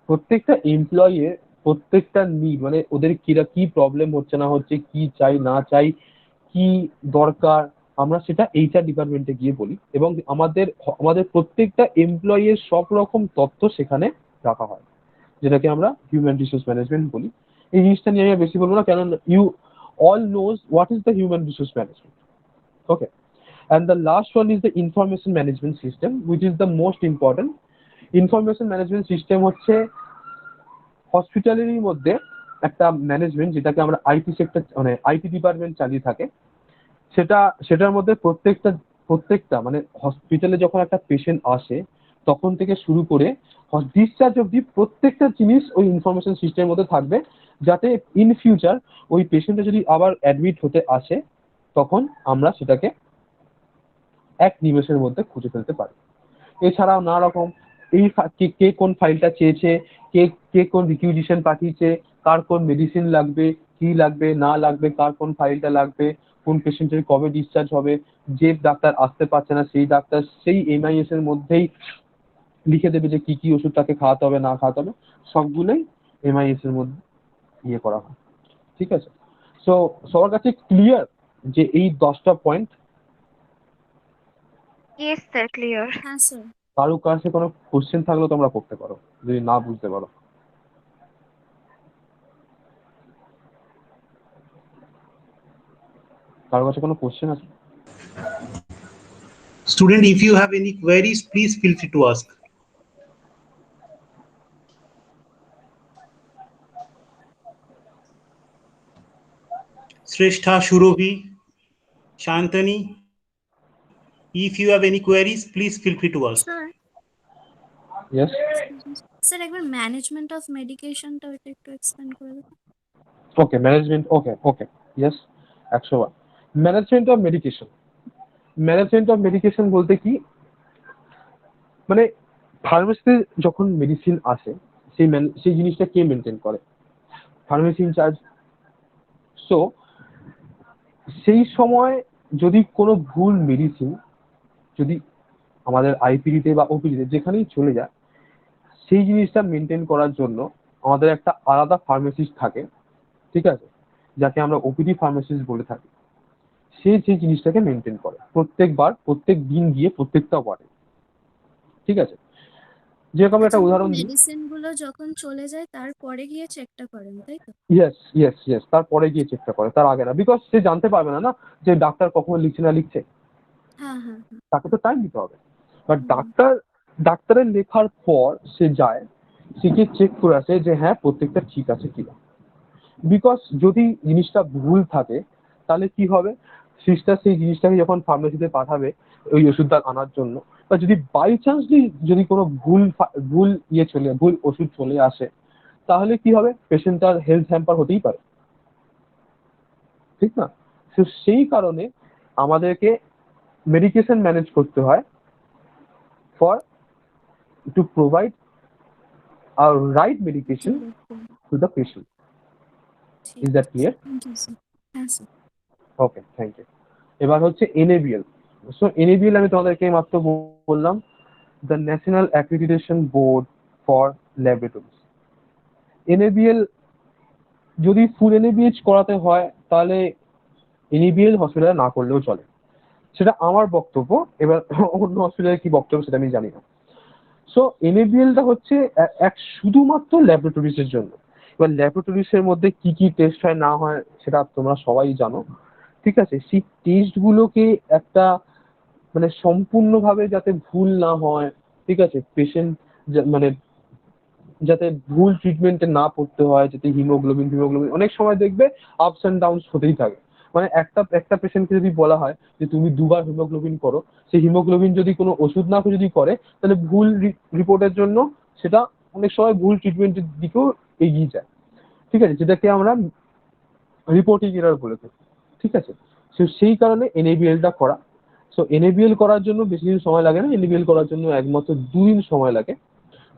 প্রত্যেকটা এমপ্লয়ের প্রত্যেকটা নিড, মানে ওদের কি প্রবলেম হচ্ছে না হচ্ছে, কি চাই না চাই, কি দরকার, আমরা সেটা এইচআর ডিপার্টমেন্টে গিয়ে বলি, এবং আমাদের প্রত্যেকটা এমপ্লয়ের সব রকম তথ্য সেখানে রাখা হয়, যেটাকে আমরা হিউম্যান রিসোর্স ম্যানেজমেন্ট বলি। এই জিনিসটা নিয়ে আমি বেশি বলবো না, কারণ you all knows what is the human resource management. Okay, and the last one is the information management system, which is the most important. Information management system হচ্ছে হসপিটালেরই মধ্যে একটা ম্যানেজমেন্ট, যেটাকে আমরা আইটি সেক্টর মানে আইটি ডিপার্টমেন্ট চালিয়ে থাকে। সেটার মধ্যে প্রত্যেকটা মানে হসপিটালে যখন একটা পেশেন্ট আসে তখন থেকে শুরু করে ডিসচার্জ অবধি প্রত্যেকটা জিনিস ওই ইনফরমেশন সিস্টেমের মধ্যে থাকবে, যাতে ইন ফিউচার ওই পেশেন্টটা যদি আবার অ্যাডমিট হতে আসে তখন আমরা সেটাকে এক নিমেষের মধ্যে খুঁজে ফেলতে পারি। এছাড়াও নানা রকম এই কে কোন ফাইলটা চেয়েছে, কে কে কোন রিকুইজিশন পাঠিয়েছে, কার কোন মেডিসিন লাগবে, কি লাগবে না লাগবে, কার কোন ফাইলটা লাগবে, কোন পেশেন্টের কবে ডিসচার্জ হবে, যে ডাক্তার আসতে পারছে না সেই ডাক্তার সেই MIS এর মধ্যেই লিখে দেবে যে কি কি ওষুধ তাকে খাওয়াতে হবে না খাওয়াতে হবে, সবগুলোই MIS এর মধ্যে ইয়ে করা হয়। ঠিক আছে, সো সবার কাছে ক্লিয়ার যে এই 10টা পয়েন্ট? Yes sir, clear. হ্যাঁ স্যার। কারো কাছে কোনো কোশ্চেন থাকলে তোমরা করতে পারো যদি না বুঝতে পারো। কারো কাছে কোনো কোশ্চেন আছে? Student, if you have any queries, please feel free to ask. Shrestha, Shurobhi, Shantani, if you have any queries, please feel free to ask. Sir yes, sir একবার ম্যানেজমেন্ট অফ মেডিকেশনটা ওইটা একটু এক্সপ্লেন করে দেবেন? Okay management, okay okay yes 100বার। Management of medication, management of medication বলতে কি, মানে ফার্মেসিতে যখন মেডিসিন আসে সেই জিনিসটা কে মেনটেন করে? Pharmacy incharge. সো সেই সময় যদি কোনো ভুল মেডিসিন যদি আমাদের আইপিডিতে বা ওপিডিতে যেখানেই চলে যায়, সেই জিনিসটা মেনটেন করার জন্য আমাদের একটা আলাদা ফার্মেসিস্ট থাকে, ঠিক আছে, যাকে আমরা ওপিডি ফার্মেসিস্ট বলে থাকি। সে সেই জিনিসটাকে মেনটেন করে প্রত্যেকবার, প্রত্যেক দিন গিয়ে প্রত্যেকটা ওয়ার্ডে। ঠিক আছে, যেরকম একটা উদাহরণ দিই। মেডিসিন গুলো যখন চলে যায় তারপরে গিয়ে চেকটা করেন, তাই তো? ইয়েস ইয়েস ইয়েস, তারপরে গিয়ে চেকটা করে, তার আগে না, বিকজ সে জানতে পারবে না যে ডাক্তার কখন লিখছে না লিখছে, হ্যাঁ হ্যাঁ হ্যাঁ। তাকে তো টাইম দিতে হবে। বাট হুম। ডাক্তারের লেখার পর সে যায়, সে গিয়ে চেক করে আসে যে হ্যাঁ প্রত্যেকটা ঠিক আছে কিনা। বিকজ যদি জিনিসটা ভুল থাকে তাহলে কি হবে, সিস্টার সেই জিনিসটাকে যখন ফার্মেসিতে পাঠাবে ওই ওষুধটা আনার জন্য, বা যদি বাই চান্স যদি কোনো ভুল ভুল ওষুধ চলে আসে, তাহলে কি হবে, পেশেন্টটার হেলথ হ্যাম্পার হতেই পারে, ঠিক না? তো সেই কারণে আমাদেরকে মেডিকেশন ম্যানেজ করতে হয় for to provide a right medication to the patient. Is that clear? Thank you sir. হ্যাঁ স্যার। Okay, thank you. এবার হচ্ছে NABL। সো NABL আমি তোমাদেরকে মাত্র বললাম, the national accreditation board for laboratories. NABL যদি ফুল NABH করাতে হয় তাহলে NABL হসপিটালে না করলেও চলে, সেটা আমার বক্তব্য। এবার অন্য হসপিটালে কি বক্তব্য সেটা আমি জানি না। সো NABLটা হচ্ছে এক শুধুমাত্র ল্যাবরেটরিজ এর জন্য। এবার ল্যাবরেটরিজ এর মধ্যে কি কি টেস্ট হয় না হয় সেটা তোমরা সবাই জানো, ঠিক আছে। সেই টেস্ট গুলোকে একটা মানে সম্পূর্ণভাবে যাতে ভুল না হয়, ঠিক আছে, পেশেন্ট মানে যাতে ভুল ট্রিটমেন্টে না পড়তে হয়, যাতে হিমোগ্লোবিন অনেক সময় দেখবে আপস অ্যান্ড ডাউনস হতেই থাকে। মানে একটা পেশেন্টকে যদি বলা হয় যে তুমি 2বার হিমোগ্লোবিন করো, সেই হিমোগ্লোবিন যদি কোনো ওষুধ না যদি করে তাহলে ভুল রিপোর্টের জন্য সেটা অনেক সময় ভুল ট্রিটমেন্টের দিকেও এগিয়ে যায়, ঠিক আছে, যেটাকে আমরা রিপোর্টিং এরর বলে থাকি, ঠিক আছে। তো সেই কারণে NABLটা করা। সো NABL করার জন্য বেশি দিন সময় লাগে না, NABL করার জন্য একমাত্র 2 দিন সময় লাগে।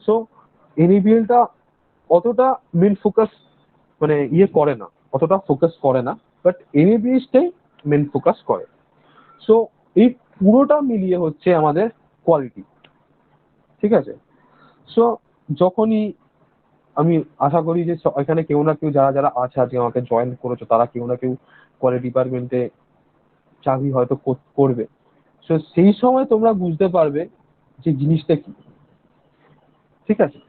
সো NABLটা অতটা মেন ফোকাস মানে করে না, অতটা ফোকাস করে না, বাট NABHটাই মেন ফোকাস করে। সো এই পুরোটা মিলিয়ে হচ্ছে আমাদের কোয়ালিটি, ঠিক আছে। সো যখনই আমি আশা করি যে এখানে কেউ না কেউ যারা যারা আছে আজকে আমাকে জয়েন করেছো তারা কেউ না কেউ কোয়ালিটি ডিপার্টমেন্টে চাকরি হয়তো করবে। সো সেই সময় তোমরা বুঝতে পারবে যে জিনিসটা কি, ঠিক আছে।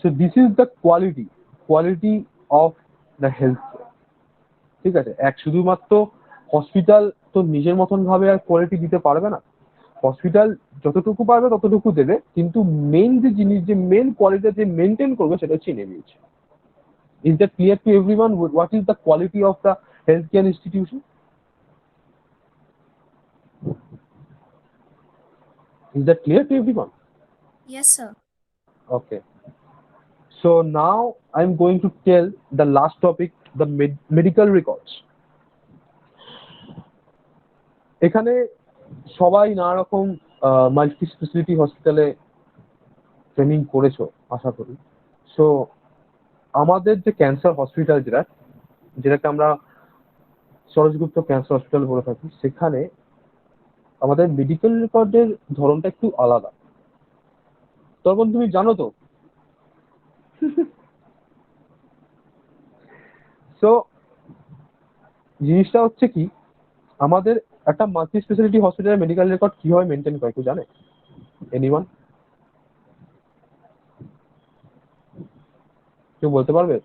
So this is the quality of the health care, ঠিক আছে। শুধুমাত্র হসপিটাল তো নিজের মতন ভাবে আর কোয়ালিটি দিতে পারবে না, হসপিটাল যতটুকু পারবে ততটুকু দেবে, কিন্তু মেইন যে জিনিস, যে মেইন কোয়ালিটি যে মেনটেন করবে সেটা হচ্ছে NABH। Is that clear to everyone? What is the quality of the healthcare institution? Is that clear to everyone? Yes sir. Okay. So now I'm going to tell the last topic, the medical records. এখানে সবাই নানা রকম multi speciality হসপিটালে training করেছো আশা করি। So আমাদের যে cancer hospital যেটাকে আমরা সরোজগুপ্ত ক্যান্সার হসপিটাল বলে থাকি, সেখানে আমাদের মেডিকেল রেকর্ডের ধরনটা একটু আলাদা। তখন তুমি জানো তো। সো জিনিসটা হচ্ছে কি, আমাদের একটা মাল্টি স্পেশালিটি হসপিটালের মেডিকেল রেকর্ড কিভাবে মেনটেন করে কেউ জানে? এনিওয়ান? কেউ বলতে পারবে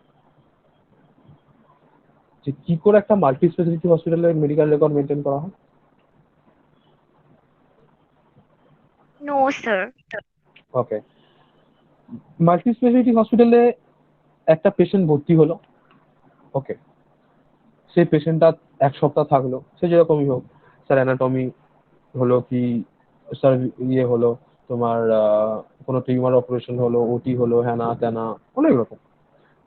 যে কি করে একটা মাল্টি স্পেশালিটি হসপিটালের মেডিকেল রেকর্ড মেনটেন করা হয়? No sir. Okay, multi speciality হসপিটালে একটা পেশেন্ট ভর্তি হলো। ওকে, সেই পেশেন্টটা 1 সপ্তাহ থাকলো, সে যেরকমই হোক, স্যার অ্যানাটমি হলো কি, স্যার ইয়ে হলো তোমার কোনো টিউমার অপারেশন হলো, ওটি হলো, হ্যানা ত্যানা, অনেক রকম।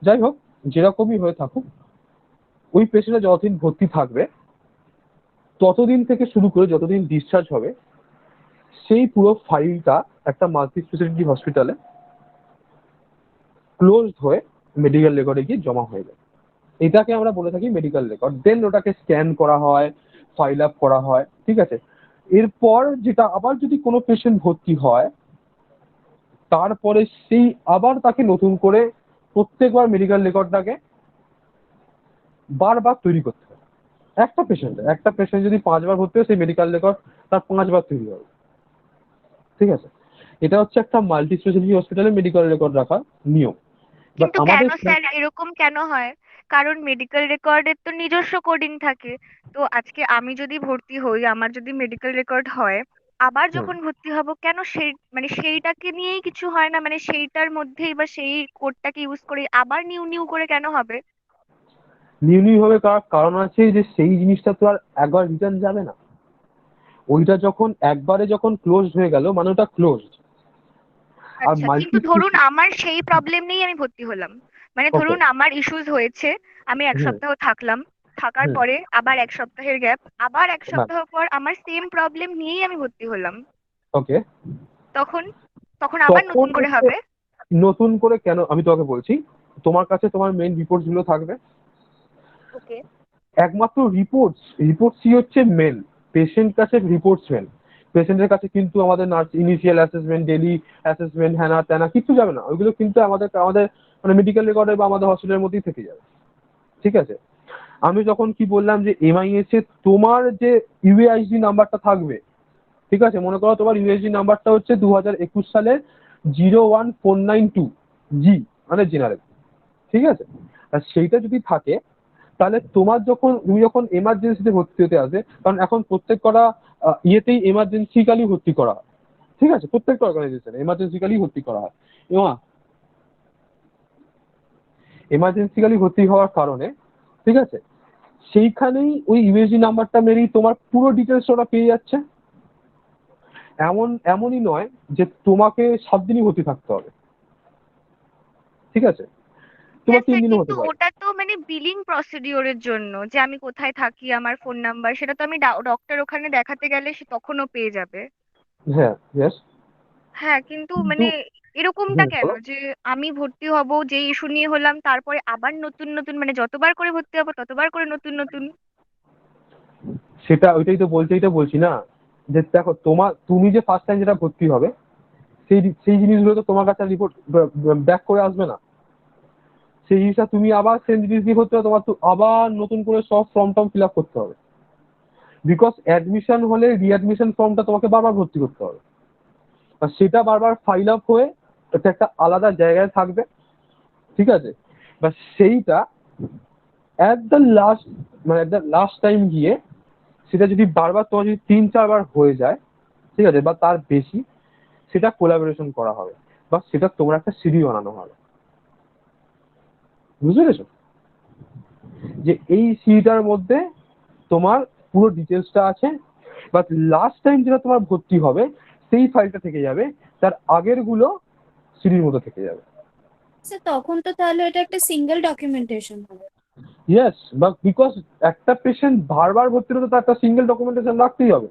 যাই হোক, যেরকমই হয়ে থাকুক, ওই পেশেন্টে যতদিন ভর্তি থাকবে ততদিন থেকে শুরু করে যতদিন ডিসচার্জ হবে, সেই পুরো ফাইলটা একটা মাল্টি স্পেশালিটি হসপিটালে ক্লোজ হয়ে মেডিকেল রেকর্ডে গিয়ে জমা হয়ে যায়। এটাকে আমরা বলে থাকি মেডিকেল রেকর্ড। দেন ওটাকে স্ক্যান করা হয়, ফাইল আপ করা হয়, ঠিক আছে। এরপর যেটা আবার যদি কোনো পেশেন্ট ভর্তি হয়, তারপরে সেই আবার তাকে নতুন করে প্রত্যেকবার মেডিকেল রেকর্ডটাকে বারবার তৈরি করতে হবে। একটা পেশেন্ট যদি 5বার ভর্তি হয়, সেই মেডিকেল রেকর্ড তার 5বার তৈরি হবে, ঠিক আছে। এটা হচ্ছে একটা মাল্টি স্পেশালিটি হসপিটালে মেডিকেল রেকর্ড রাখার নিয়ম। এবার কিন্তু আমাদের কেন স্যার এরকম কেন হয়? কারণ মেডিকেল রেকর্ডের তো নিজস্ব কোডিং থাকে। তো আজকে আমি যদি ভর্তি হই, আমার যদি মেডিকেল রেকর্ড হয়, আবার যখন ভর্তি হব, কেন সেই মানে সেইটাকে নিয়েই কিছু হয় না? মানে সেইটার মধ্যেই বা সেই কোডটাকে ইউজ করে আবার নিউ নিউ করে কেন হবে? নিউ ভাবে করার কারণ আছে যে সেই জিনিসটা তো আর একবার রিটার্ন যাবে না। ওইটা যখন একবারে যখন ক্লোজ হয়ে গেল মানে ওটা ক্লোজ। আর আচ্ছা, কিন্তু মাল্টি ধরুন আমার সেই প্রবলেম নিয়েই আমি ভর্তি হলাম। মানে ওকে, ধরুন আমার ইস্যুস হয়েছে, আমি এক হুম সপ্তাহ থাকলাম, থাকার হুম, পরে আবার 1 সপ্তাহের গ্যাপ, আবার এক হ্যাঁ, সপ্তাহ পর আমার সেম প্রবলেম নিয়েই আমি ভর্তি হলাম। ওকে। তখন তখন আবার তখন নতুন করে হচ্ছে হবে? নতুন করে কেন আমি তোমাকে বলছি, তোমার কাছে তোমার মেইন রিপোর্ট গুলো থাকবে। ওকে। একমাত্র রিপোর্টসই হচ্ছে মেন। পেশেন্ট কাছে রিপোর্টস মেন। পেশেন্টের কাছে কিন্তু আমাদের nurse initial assessment, daily assessment, হ্যানা ত্যানা কিছু যাবে না। ওইগুলো কিন্তু আমাদের আমাদের মানে মেডিকেল রেকর্ডে বা আমাদের হসপিটালের মধ্যেই থেকে যাবে, ঠিক আছে। আমি যখন কি বললাম যে এমআইএস এ তোমার যে ইউএআইডি নাম্বারটা থাকবে, ঠিক আছে, মনে করো তোমার ইউএসজি নাম্বারটা হচ্ছে 2021 সালের 01492 জি, মানে জেনারেল, ঠিক আছে। আর সেইটা যদি থাকে, তাহলে তুমি যখন এমার্জেন্সিতে ভর্তি হতে আসবে, কারণ এখন প্রত্যেক কটা ইয়েতেই এমার্জেন্সিক্যালি ভর্তি করা হয়, ঠিক আছে, প্রত্যেকটা অর্গানাইজেশনে এমার্জেন্সিক্যালি ভর্তি করা হয়। এবং এমার্জেন্সিক্যালি ভর্তি হওয়ার কারণে, ঠিক আছে, সেইখানেই ওই ইউএসজি নাম্বারটা মেরেই তোমার পুরো ডিটেলস ওরা পেয়ে যাচ্ছে। এমনই নয় যে তোমাকে 7 দিনই ভর্তি থাকতে হবে, ঠিক আছে, তোমার হ্যাঁ 3 স্যার, দিনও কিন্তু হতে পারে। ওটা তো মানে বিলিং প্রসিডিওরের জন্য, যে আমি কোথায় থাকি, আমার ফোন নাম্বার, সেটা তো আমি ডক্টর ওখানে দেখাতে গেলে সে তখনও পেয়ে যাবে। হ্যাঁ, ইয়েস। হ্যাঁ, কিন্তু কিন্তু মানে এরকমটা কেন বলো। যে আমি ভর্তি হব, যে ইস্যু নিয়ে হলাম, তারপরে আবার নতুন নতুন, মানে যতবার করে ভর্তি হবো ততবার করে নতুন নতুন? সেটা ওইটাই তো বলছি না, যে দেখো তুমি যে ফার্স্ট টাইম যেটা ভর্তি হবে, সেই জিনিসগুলো তো তোমার কাছে রিপোর্ট ব্যাক করে আসবে না। সেই জিনিসটা তুমি আবার সেম জিনিস দিয়ে করতে হবে, তোমার তো আবার নতুন করে সব ফর্ম টর্ম ফিল আপ করতে হবে। বিকজ অ্যাডমিশন হলে রিঅ্যাডমিশন ফর্মটা তোমাকে বারবার ভর্তি করতে হবে, আর সেটা বারবার ফাইল আপ হয়ে এটা একটা আলাদা জায়গায় থাকবে, ঠিক আছে। বা সেইটা অ্যাট দ্য লাস্ট টাইম গিয়ে সেটা যদি বারবার তোমার যদি 3-4 বার হয়ে যায়, ঠিক আছে, বা তার বেশি, সেটা কোলাবোরেশন করা হবে বা সেটা তোমার একটা সিডি বানানো হবে, বুঝতে পেরেছো? যে এই সিডিটার মধ্যে তোমার পুরো ডিটেলসটা আছে, বাট লাস্ট টাইম যেটা তোমার ভর্তি হবে সেই ফাইলটা থেকে যাবে, তার আগের গুলো সিডির মধ্যে থেকে যাবে। স্যার তখন তো তাহলে এটা একটা সিঙ্গেল ডকুমেন্টেশন হবে। ইয়েস, বা বিকজ একটা পেশেন্ট বারবার ভর্তি হলে তো তার একটা সিঙ্গেল ডকুমেন্টেশন রাখতেই হবে।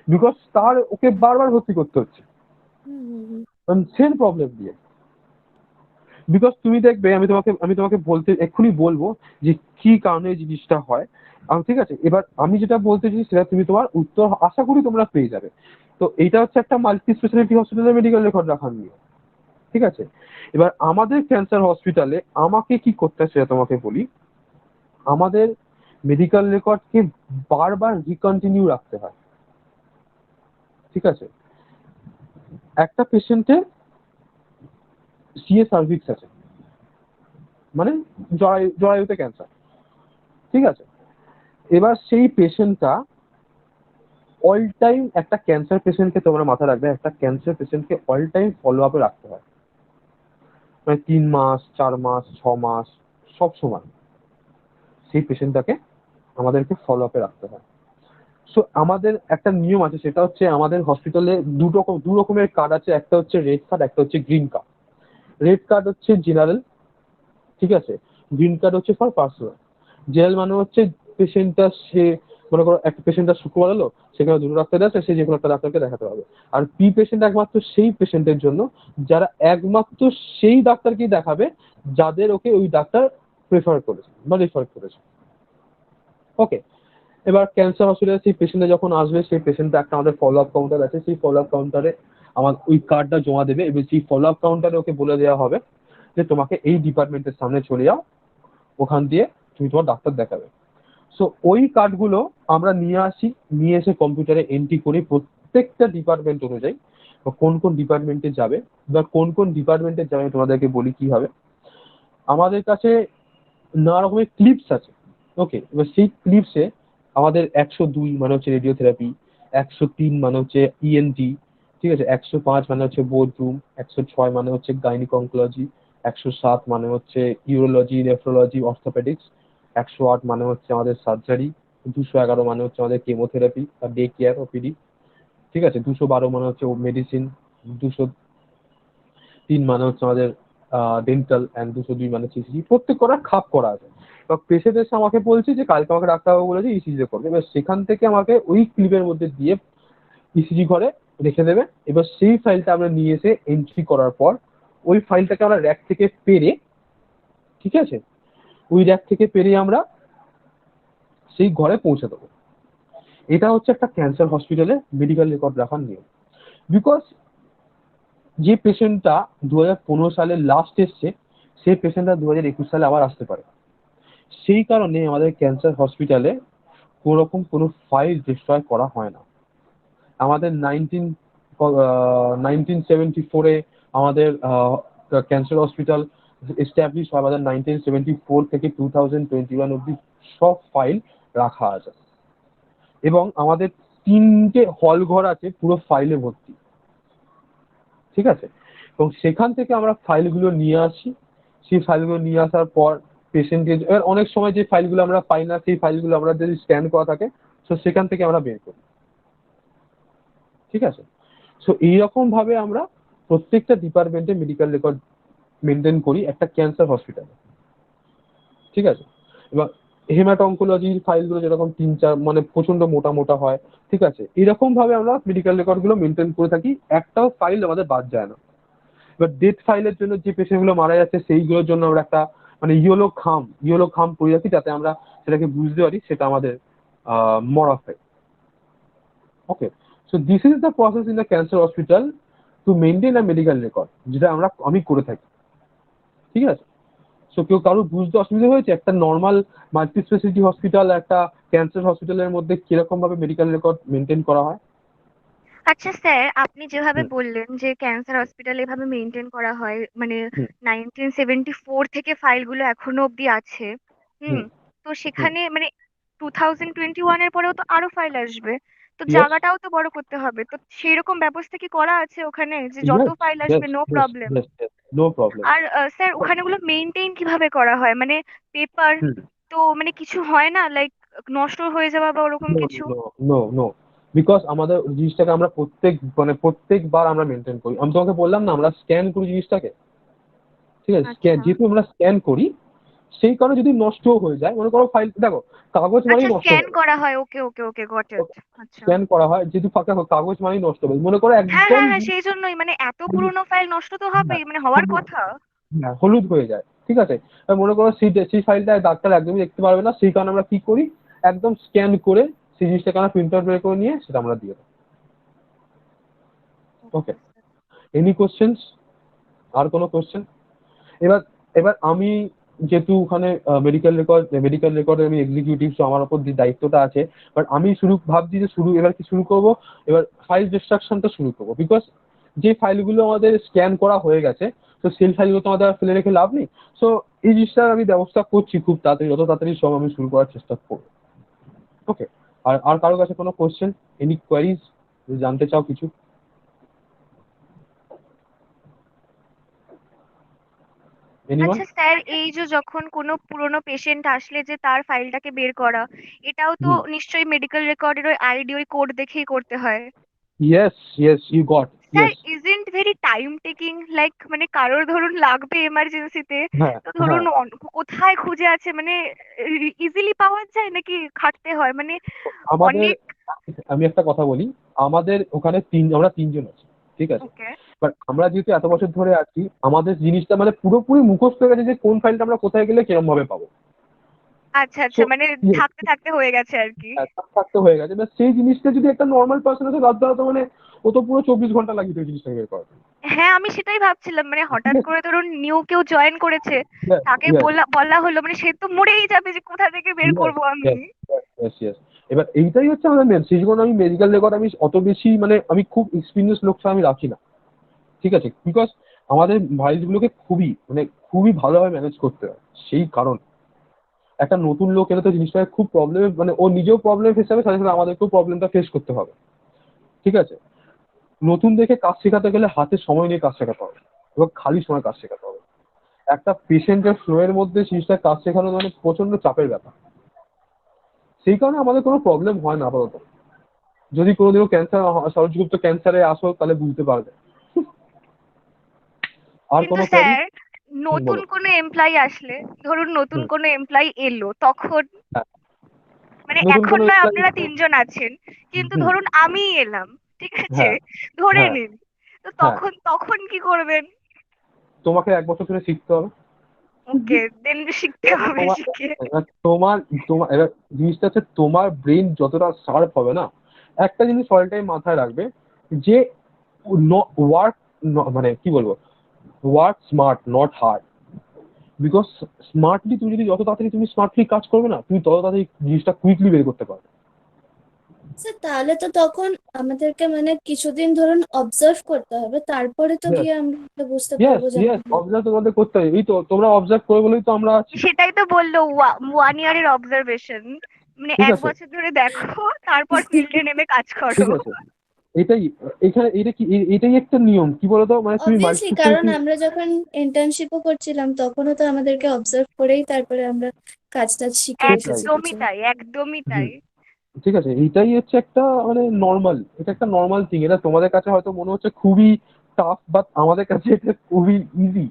বিকজ তার ওকে বারবার ভর্তি করতে হচ্ছে সেম প্রবলেম দিয়ে। বিকজ তুমি দেখবে আমি তোমাকে এক্ষুনি বলবো যে কি কারণে এই জিনিসটা হয়। ঠিক আছে, এবার আমি যেটা বলতে চাই সেটা তুমি তোমার উত্তর আশা করি তোমরা পেয়ে যাবে। তো এইটা হচ্ছে একটা মাল্টি স্পেশালিটি হসপিটালের মেডিকেল রেকর্ড রাখার নিয়ম। ঠিক আছে, এবার আমাদের ক্যান্সার হসপিটালে আমাকে কি করতে হয় সেটা তোমাকে বলি। আমাদের মেডিকেল রেকর্ডকে বারবার রিকন্টিনিউ রাখতে হয়। ঠিক আছে, একটা পেশেন্টের সিএ সার্ভিক্স আছে, মানে জরায়ুতে ক্যান্সার। ঠিক আছে, এবার সেই পেশেন্টটা অল টাইম, একটা ক্যান্সার পেশেন্টকে তোমরা মাথায় রাখবে, একটা ক্যান্সার পেশেন্টকে অল টাইম ফলো আপে রাখতে হয়, মানে 3 মাস 4 মাস 6 মাস সব সময় সেই পেশেন্টটাকে আমাদেরকে ফলো আপে রাখতে হয়। সো আমাদের একটা নিয়ম আছে, সেটা হচ্ছে আমাদের হসপিটালে দু রকমের কার্ড আছে, একটা হচ্ছে রেড কার্ড, একটা হচ্ছে গ্রিন কার্ড। রেড কার্ড হচ্ছে জেনারেল, ঠিক আছে, গ্রিন কার্ড হচ্ছে ফর পার্সোনাল। জেনারেল মানে হচ্ছে পেশেন্টটা, সে মনে করো একটা পেশেন্টটা শুক্রবার এলো, সেখানে দুটো ডাক্তার আছে, সে যে কোনো একটা ডাক্তারকে দেখাতে হবে। আর পি পেশেন্ট একমাত্র সেই পেশেন্টের জন্য যারা একমাত্র সেই ডাক্তারকেই দেখাবে যাদের ওকে ওই ডাক্তার প্রেফার করেছে বা রেফার করেছে। ওকে, এবার ক্যান্সার হসপিটালে সেই পেশেন্টটা যখন আসবে, সেই পেশেন্টটা একটা আমাদের ফলো আপ কাউন্টার আছে, সেই ফলো আপ কাউন্টারে আমার ওই কার্ডটা জমা দেবে। এবং সেই ফলো আপ কাউন্টারে ওকে বলে দেওয়া হবে যে তোমাকে এই ডিপার্টমেন্টের সামনে চলে যাও, ওখান দিয়ে তুমি তোমার ডাক্তার দেখাবে। সো ওই কার্ডগুলো আমরা নিয়ে আসি, নিয়ে এসে কম্পিউটারে এন্ট্রি করি প্রত্যেকটা ডিপার্টমেন্ট অনুযায়ী, কোন কোন ডিপার্টমেন্টে যাবে বা কোন কোন ডিপার্টমেন্টে যাবে তোমাদেরকে বলি কি হবে। আমাদের কাছে নানা রকমের ক্লিপস আছে। ওকে, এবার সেই ক্লিপসে আমাদের 102 মানে হচ্ছে রেডিওথেরাপি, 103 মানে হচ্ছে ইএনটি, ঠিক আছে, 105 মানে হচ্ছে বোর্ডরুম, 106 মানে হচ্ছে গাইনিক অঙ্কোলজি, 107 মানে হচ্ছে ইউরোলজি, নেফ্রোলজি, অর্থোপেডিক্স, 108 মানে হচ্ছে আমাদের সার্জারি, 211 মানে হচ্ছে আমাদের কেমোথেরাপি আর ডে কেয়ার ওপিডি, ঠিক আছে, 212 মানে হচ্ছে মেডিসিন, 203 মানে হচ্ছে আমাদের ডেন্টাল অ্যান্ড 202 মানে সিসিজি। প্রত্যেক করা খাপ করা আছে। এবার পেশেন্ট এসে আমাকে বলছে যে কালকে আমাকে ডাক্তারবাবু বলেছে ইসিজি করবে, এবার সেখান থেকে আমাকে ওই ক্লিপের মধ্যে দিয়ে ইসিজি ঘরে রেখে দেবে। এবার সেই ফাইলটা আমরা নিয়ে এসে এন্ট্রি করার পর ওই ফাইলটাকে আমরা র্যাক থেকে পেরে, ঠিক আছে, ওই র্যাক থেকে পেরে আমরা সেই ঘরে পৌঁছে দেবো। এটা হচ্ছে একটা ক্যান্সার হসপিটালে মেডিকেল রেকর্ড রাখার নিয়ম। বিকজ যে পেশেন্টটা 2015 সালে লাস্ট এসছে, সেই পেশেন্টটা 2021 সালে আবার আসতে পারে। সেই কারণে আমাদের ক্যান্সার হসপিটালে কোনোরকম কোনো ফাইল ডিস্ট্রয় করা হয় না। আমাদের 1974-এ আমাদের ক্যান্সার হসপিটাল এস্টাবলিশ হয়। আমাদের 1974 থেকে 2021 অব্দি সব ফাইল রাখা আছে এবং আমাদের 3টে হল ঘর আছে পুরো ফাইলে ভর্তি। ঠিক আছে, এবং সেখান থেকে আমরা ফাইলগুলো নিয়ে আসি। সেই ফাইলগুলো নিয়ে আসার পর পেশেন্টকে, এবার অনেক সময় যে ফাইলগুলো আমরা পাই না, সেই ফাইলগুলো আমরা যদি স্ক্যান করা থাকে, তো সেখান থেকে আমরা বের করি। ঠিক আছে, সো এইরকম ভাবে আমরা প্রত্যেকটা ডিপার্টমেন্টে মেডিকেল রেকর্ড মেনটেন করি একটা ক্যান্সার হসপিটালে। ঠিক আছে, এবার হেমাটো অঙ্কোলজির ফাইলগুলো যেরকম 3-4 মানে প্রচন্ড মোটা মোটা হয়, ঠিক আছে, এরকম ভাবে আমরা মেডিকেল রেকর্ডগুলো মেনটেন করে থাকি, একটাও ফাইল আমাদের বাদ যায় না। এবার ডেথ ফাইলের জন্য যে পেশেন্টগুলো মারা যাচ্ছে সেইগুলোর জন্য আমরা একটা মানে ইয়েলো খাম করে রাখি, যাতে আমরা সেটাকে বুঝতে পারি সেটা আমাদের মরা file. Okay, so this is the process in the cancer hospital to maintain a medical record, যেটা আমি করে থাকি। ঠিক আছে, সো কেউ কারোর বুঝতে অসুবিধা হয়েছে একটা নর্মাল মাল্টি স্পেশালিটি হসপিটাল একটা ক্যান্সার হসপিটালের মধ্যে কিরকম ভাবে মেডিকেল রেকর্ড মেনটেন করা হয়? আচ্ছা স্যার, আপনি যেভাবে হুম, বললেন যে ক্যান্সার হসপিটাল এভাবে মেনটেন করা হয়, মানে হুম, 1974 থেকে ফাইলগুলো এখনো অব্দি আছে। হুম। হুম, তো হুম। সেখানে মানে 2021 এর পরেও তো আরো ফাইল আসবে, তো ইয়েস, জায়গাটাও তো বড় করতে হবে, তো সেই রকম ব্যবস্থা কি করা আছে ওখানে যে যত ইয়েস, ফাইল আসবে yes, no yes, problem? Yes, yes, no problem. আর স্যার ওখানে ওগুলো মেনটেন কিভাবে করা হয়, মানে পেপার হুম, তো মানে কিছু হয় না, লাইক নষ্ট হয়ে যাওয়া বা ওরকম নো, কিছু? নো, নো, নো, বিকজ আমাদের জিনিসটাকে আমরা প্রত্যেকবার আমরা মেনটেন করি। আমি তোমাকে বললাম না আমরা স্ক্যান করি জিনিসটাকে। ঠিক আছে, আচ্ছা। যেহেতু আমরা স্ক্যান করি, সেই কারণে যদি নষ্ট হয়ে যায়, মনে করো ফাইল, দেখো কাগজ আচ্ছা, মানেই নষ্ট স্ক্যান হবে, করা হয়, ওকে ওকে ওকে, গট ইট। আচ্ছা, স্ক্যান করা হয়, যেহেতু ফাঁকা কাগজ মানেই নষ্ট হবে, মনে করো হ্যাঁ একদম হ্যাঁ হ্যাঁ, সেই জন্যই মানে এত পুরনো ফাইল নষ্ট তো হবেই, মানে হওয়ার কথা। হ্যাঁ, হলুদ হয়ে যায়, ঠিক আছে। এবার মনে করো সেই ফাইলটা ডাক্তার একদমই দেখতে পারবে না, সেই কারণে আমরা কি করি, একদম স্ক্যান করে সেই জিনিসটাকে আমরা প্রিন্ট আউট বের করে নিয়ে সেটা আমরা দিয়ে দেবো। ওকে, এনি কোশ্চেন্স? আর কোনো কোশ্চেন? এবার এবার আমি যেহেতু ওখানে মেডিকেল রেকর্ডে আমি এক্সিকিউটিভ, তো আমার উপর যে দায়িত্বটা আছে, বাট আমি ভাবছি যে এবার কি শুরু করবো, এবার ফাইল ডিস্ট্রাকশনটা শুরু করবো, বিকজ যে ফাইলগুলো আমাদের স্ক্যান করা হয়ে গেছে, তো সেই ফাইলগুলো তো আমাদের আর ফেলে রেখে লাভ নেই। সো এই জিনিসটার আমি ব্যবস্থা করছি খুব তাড়াতাড়ি, যত তাড়াতাড়ি সব আমি শুরু করার চেষ্টা করবো। ওকে, আর কারোর কাছে কোনো কোশ্চেন, এনি কোয়ারিজ, জানতে চাও কিছু? এনিওয়ান? আচ্ছা স্যার, এই যে যখন কোনো পুরনো পেশেন্ট আসলে যে তার ফাইলটাকে বের করা, এটাও তো নিশ্চয়ই মেডিকেল রেকর্ডের ওই আইডি, ওই কোড দেখেই করতে হয়। Yes yes, you got, sir, yes. Isn't very time taking, like মানে কারোর ধরুন লাগবে এমার্জেন্সিতে, হ্যাঁ তো ধরুন হ্যাঁ, কোথায় খুঁজে আছে, মানে ইজিলি পাওয়া যায় নাকি খাটতে হয়, মানে আমাদের, অনেক। আমি একটা কথা বলি, আমাদের ওখানে আমরা তিনজন আছি, ঠিক আছে। ওকে, বাট আমরা যেহেতু এত বছর ধরে আছি, আমাদের জিনিসটা মানে পুরোপুরি মুখস্থ হয়ে গেছে যে কোন ফাইলটা আমরা কোথায় গেলে কিরম ভাবে পাবো। আচ্ছা সো আচ্ছা, মানে থাকতে থাকতে হয়ে গেছে আর কি। থাকতে হয়ে গেছে, এবার সেই জিনিসটা যদি একটা নর্মাল পার্সন আছে বাদ দেওয়া, তো মানে ও তো পুরো 24 ঘন্টা লাগিয়ে দেবে জিনিসটা বের করার। হ্যাঁ, আমি সেটাই ভাবছিলাম, মানে হঠাৎ করে ধরুন নিউ কেউ জয়েন করেছে, তাকে বলা বলা হলো, মানে সে তো মরেই যাবে যে কোথা থেকে বের করবো আমি। এবার এইটাই হচ্ছে আমাদের মেন, সেই জন্য আমি মেডিকেল রেকর্ড আমি অত বেশি মানে আমি খুব এক্সপিরিয়েন্স লোক ছাড়া আমি রাখি না, ঠিক আছে, বিকজ আমাদের ফাইলগুলোকে খুবই ভালোভাবে ম্যানেজ করতে হয়। সেই কারণ একটা নতুন লোক এলে তো জিনিসটা খুব প্রবলেম, মানে ও নিজেও প্রবলেম ফেস হবে, সাথে সাথে আমাদেরকেও প্রবলেমটা ফেস করতে হবে, ঠিক আছে। নতুন দেখে কাজ শেখাতে গেলে হাতে সময় নিয়ে কাজ শেখাতে হবে এবং খালি সময় কাজ শেখাতে হবে। একটা পেশেন্টের ফ্লো এর মধ্যে জিনিসটা কাজ শেখানো মানে প্রচন্ড চাপের ব্যাপার, সেই কারণে আমাদের কোনো প্রবলেম হয় না আপাতত। যদি কোনোদিনও সরজগুপ্ত ক্যান্সারে আসো তাহলে বুঝতে পারবে। আর কিন্তু কোনো কোয়ারি? স্যার, নতুন বলো। কোনো এমপ্লয়ি আসলে, ধরুন নতুন হুম, কোনো এমপ্লয়ি এলো তখন, হ্যাঁ, মানে নতুন এখন কোনো নয় employee- আপনারা তিনজন আছেন, কিন্তু হুম, ধরুন আমি এলাম, ঠিক আছে, হ্যাঁ ধরে হ্যাঁ নিন, তো হ্যাঁ, তখন তখন কি করবেন? তোমাকে 1 বছর ধরে শিখতে হবে। ওকে, দেন শিখতে এবার হবে তোমার শিখে। এবার তোমার তোমার এবার জিনিসটা হচ্ছে তোমার ব্রেন যতটা শার্প হবে না, একটা জিনিস অল টাইম মাথায় রাখবে যে ওয়ার্ক, মানে কি বলবো, work smart not hard, because smartly তুমি যদি যত তাড়াতাড়ি তুমি স্মার্টলি কাজ করবে না, তুমি তত তাড়াতাড়ি জিনিসটা কুইকলি বের করতে পারবে। স্যার তাহলে তো তখন আমাদেরকে মানে কিছুদিন ধরুন অবজার্ভ করতে হবে, তারপরে তো গিয়ে আমরা বুঝতে ইয়েস পারবো যে ইয়েস, অবজার্ভ তোমাদের করতে হবে, এই তো তোমরা অবজার্ভ করে বলেই তো আমরা আছি, সেটাই তো বললো, 1 ইয়ারের অবজারভেশন, মানে ঠিক এক আছে, বছর ধরে দেখো, তারপর ফিল্ডে নেমে কাজ করো। ঠিক আছে। এটাই এখানে এটাই একটা নিয়ম, কি বলতো, মানে তুমি অবভিয়াসলি, কারণ মাল্টিপল। আমরা যখন ইন্টার্নশিপও করছিলাম তখনও তো আমাদেরকে অবজার্ভ করেই তারপরে আমরা কাজ টাজ শিখে সেটাই, এসেছি একদমই কিছু। তাই, একদমই হুম, তাই। ঠিক আছে, এইটাই হচ্ছে একটা মানে নর্মাল, এটা একটা নর্মাল থিং। এটা তোমাদের কাছে হয়তো মনে হচ্ছে খুবই টাফ, বাট আমাদের কাছে এটা খুবই ইজি,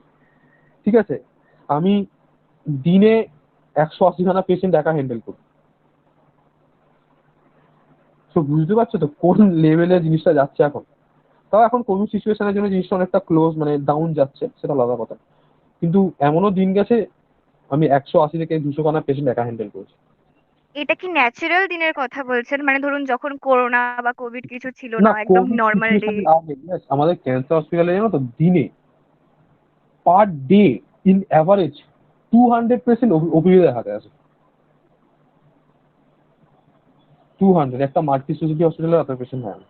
ঠিক আছে। আমি দিনে 180খানা পেশেন্ট একা হ্যান্ডেল করি, তো বুঝতে পারছো তো কোন লেভেলে জিনিসটা যাচ্ছে এখন। তাও এখন কোভিড সিচুয়েশনের জন্য জিনিসটা অনেকটা ক্লোজ মানে ডাউন যাচ্ছে, সেটা আলাদা কথা, কিন্তু এমনও দিন গেছে আমি 180 থেকে 200খানা পেশেন্ট একা হ্যান্ডেল করছি। এটা কি ন্যাচারাল দিনের কথা বলছেন, মানে ধরুন যখন করোনা বা কোভিড কিছু ছিল না, না, একদম কোভিড নর্মাল ডে? সিচুয়েশনের আগে yes, আমাদের ক্যান্সার হসপিটালে জানো তো দিনে per day in average 200 patient OPD দেখাতে আসে। 200, একটা মাল্টি স্পেশালিটি হসপিটালে এত পেশেন্ট হয় না।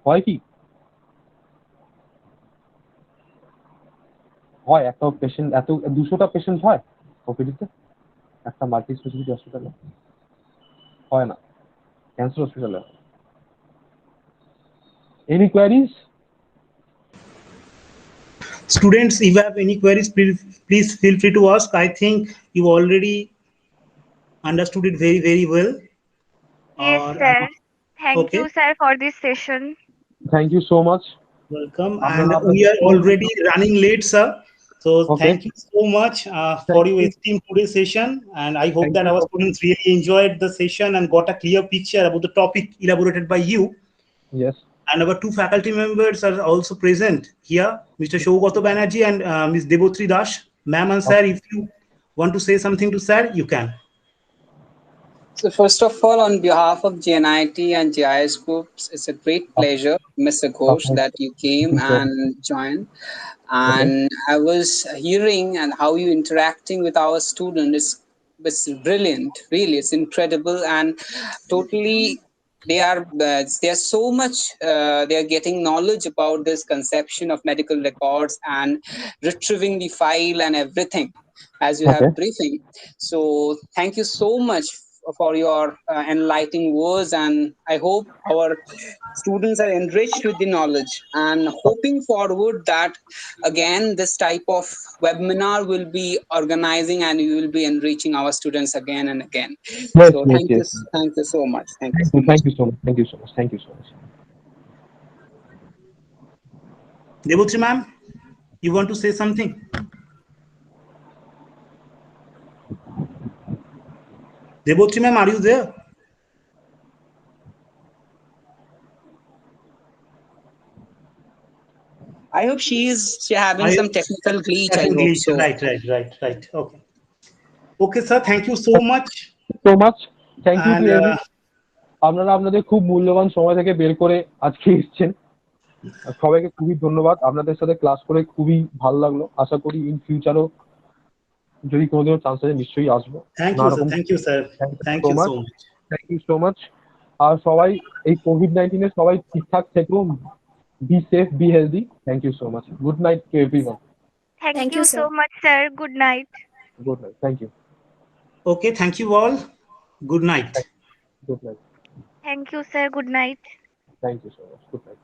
হয় কি হয়, একটা পেশেন্ট এত 200টা পেশেন্ট হয় ওপিডিতে একটা মাল্টি স্পেশালিটি হসপিটালে? হয় না, ক্যান্সার হসপিটালে। Any queries? Students, if you have any queries, please feel free to ask. I think you already understood it very, very well. Yes, Or sir. Thank okay, you, sir, for this session. Thank you so much. welcome. আমরা And আমরা we are already running late, sir. So Okay. thank you so much for your esteemed today's session, and I hope Thank that you our so much. students really enjoyed the session and got a clear picture about the topic elaborated by you. Yes. And our two faculty members are also present here, Mr. Shaugato Banerjee and Ms. Debotri Dash. Ma'am and sir, if you want to say something to sir, you can. So first of all, on behalf of GNIT and GIS Groups, it's a great pleasure, Mr. Ghosh, Okay. that you came Thank you, sir. and joined. And I was hearing and how you interacting with our student is brilliant. Really, it's incredible and totally. They are so much. They are getting knowledge about this conception of medical records and retrieving the file and everything, as you Okay. have briefing. So thank you so much for your enlightening words, and I hope our students are enriched with the knowledge, and hoping forward that again this type of webinar will be organizing and we will be enriching our students again and again. Yes, So yes, yes. thank you so much. Thank you Thank so you, much. thank you so much. Thank you so much. Thank you so much. Debotri ma'am, you want to say something? Debotri ma'am, are you there? I hope she's having some technical glitch. I hope so. Right. Okay. Okay, sir. Thank you so much. So much. Thank you And to everyone. আপনারা আপনাদের খুব মূল্যবান সময় থেকে বের করে আজকে এসেছেন। সবাইকে খুবই ধন্যবাদ। আপনাদের সাথে ক্লাস করে খুবই ভালো লাগলো। আশা করি ইন ফিউচারও যদি কোনোদিনও চান্স আসে নিশ্চয়ই আসবো। thank you, sir. Thank you, sir. Thank you so much. Thank you so much. আর সবাই এই কোভিড-19 এ সবাই ঠিকঠাক থেকো। Be safe, be healthy. Thank you so much. Good night to everyone. Thank Thank you you, so sir. much, sir. Good night. Good night. Thank you. Okay, thank you all. Good night. Good night. Thank you, sir. Good night. Thank you so much. Good night.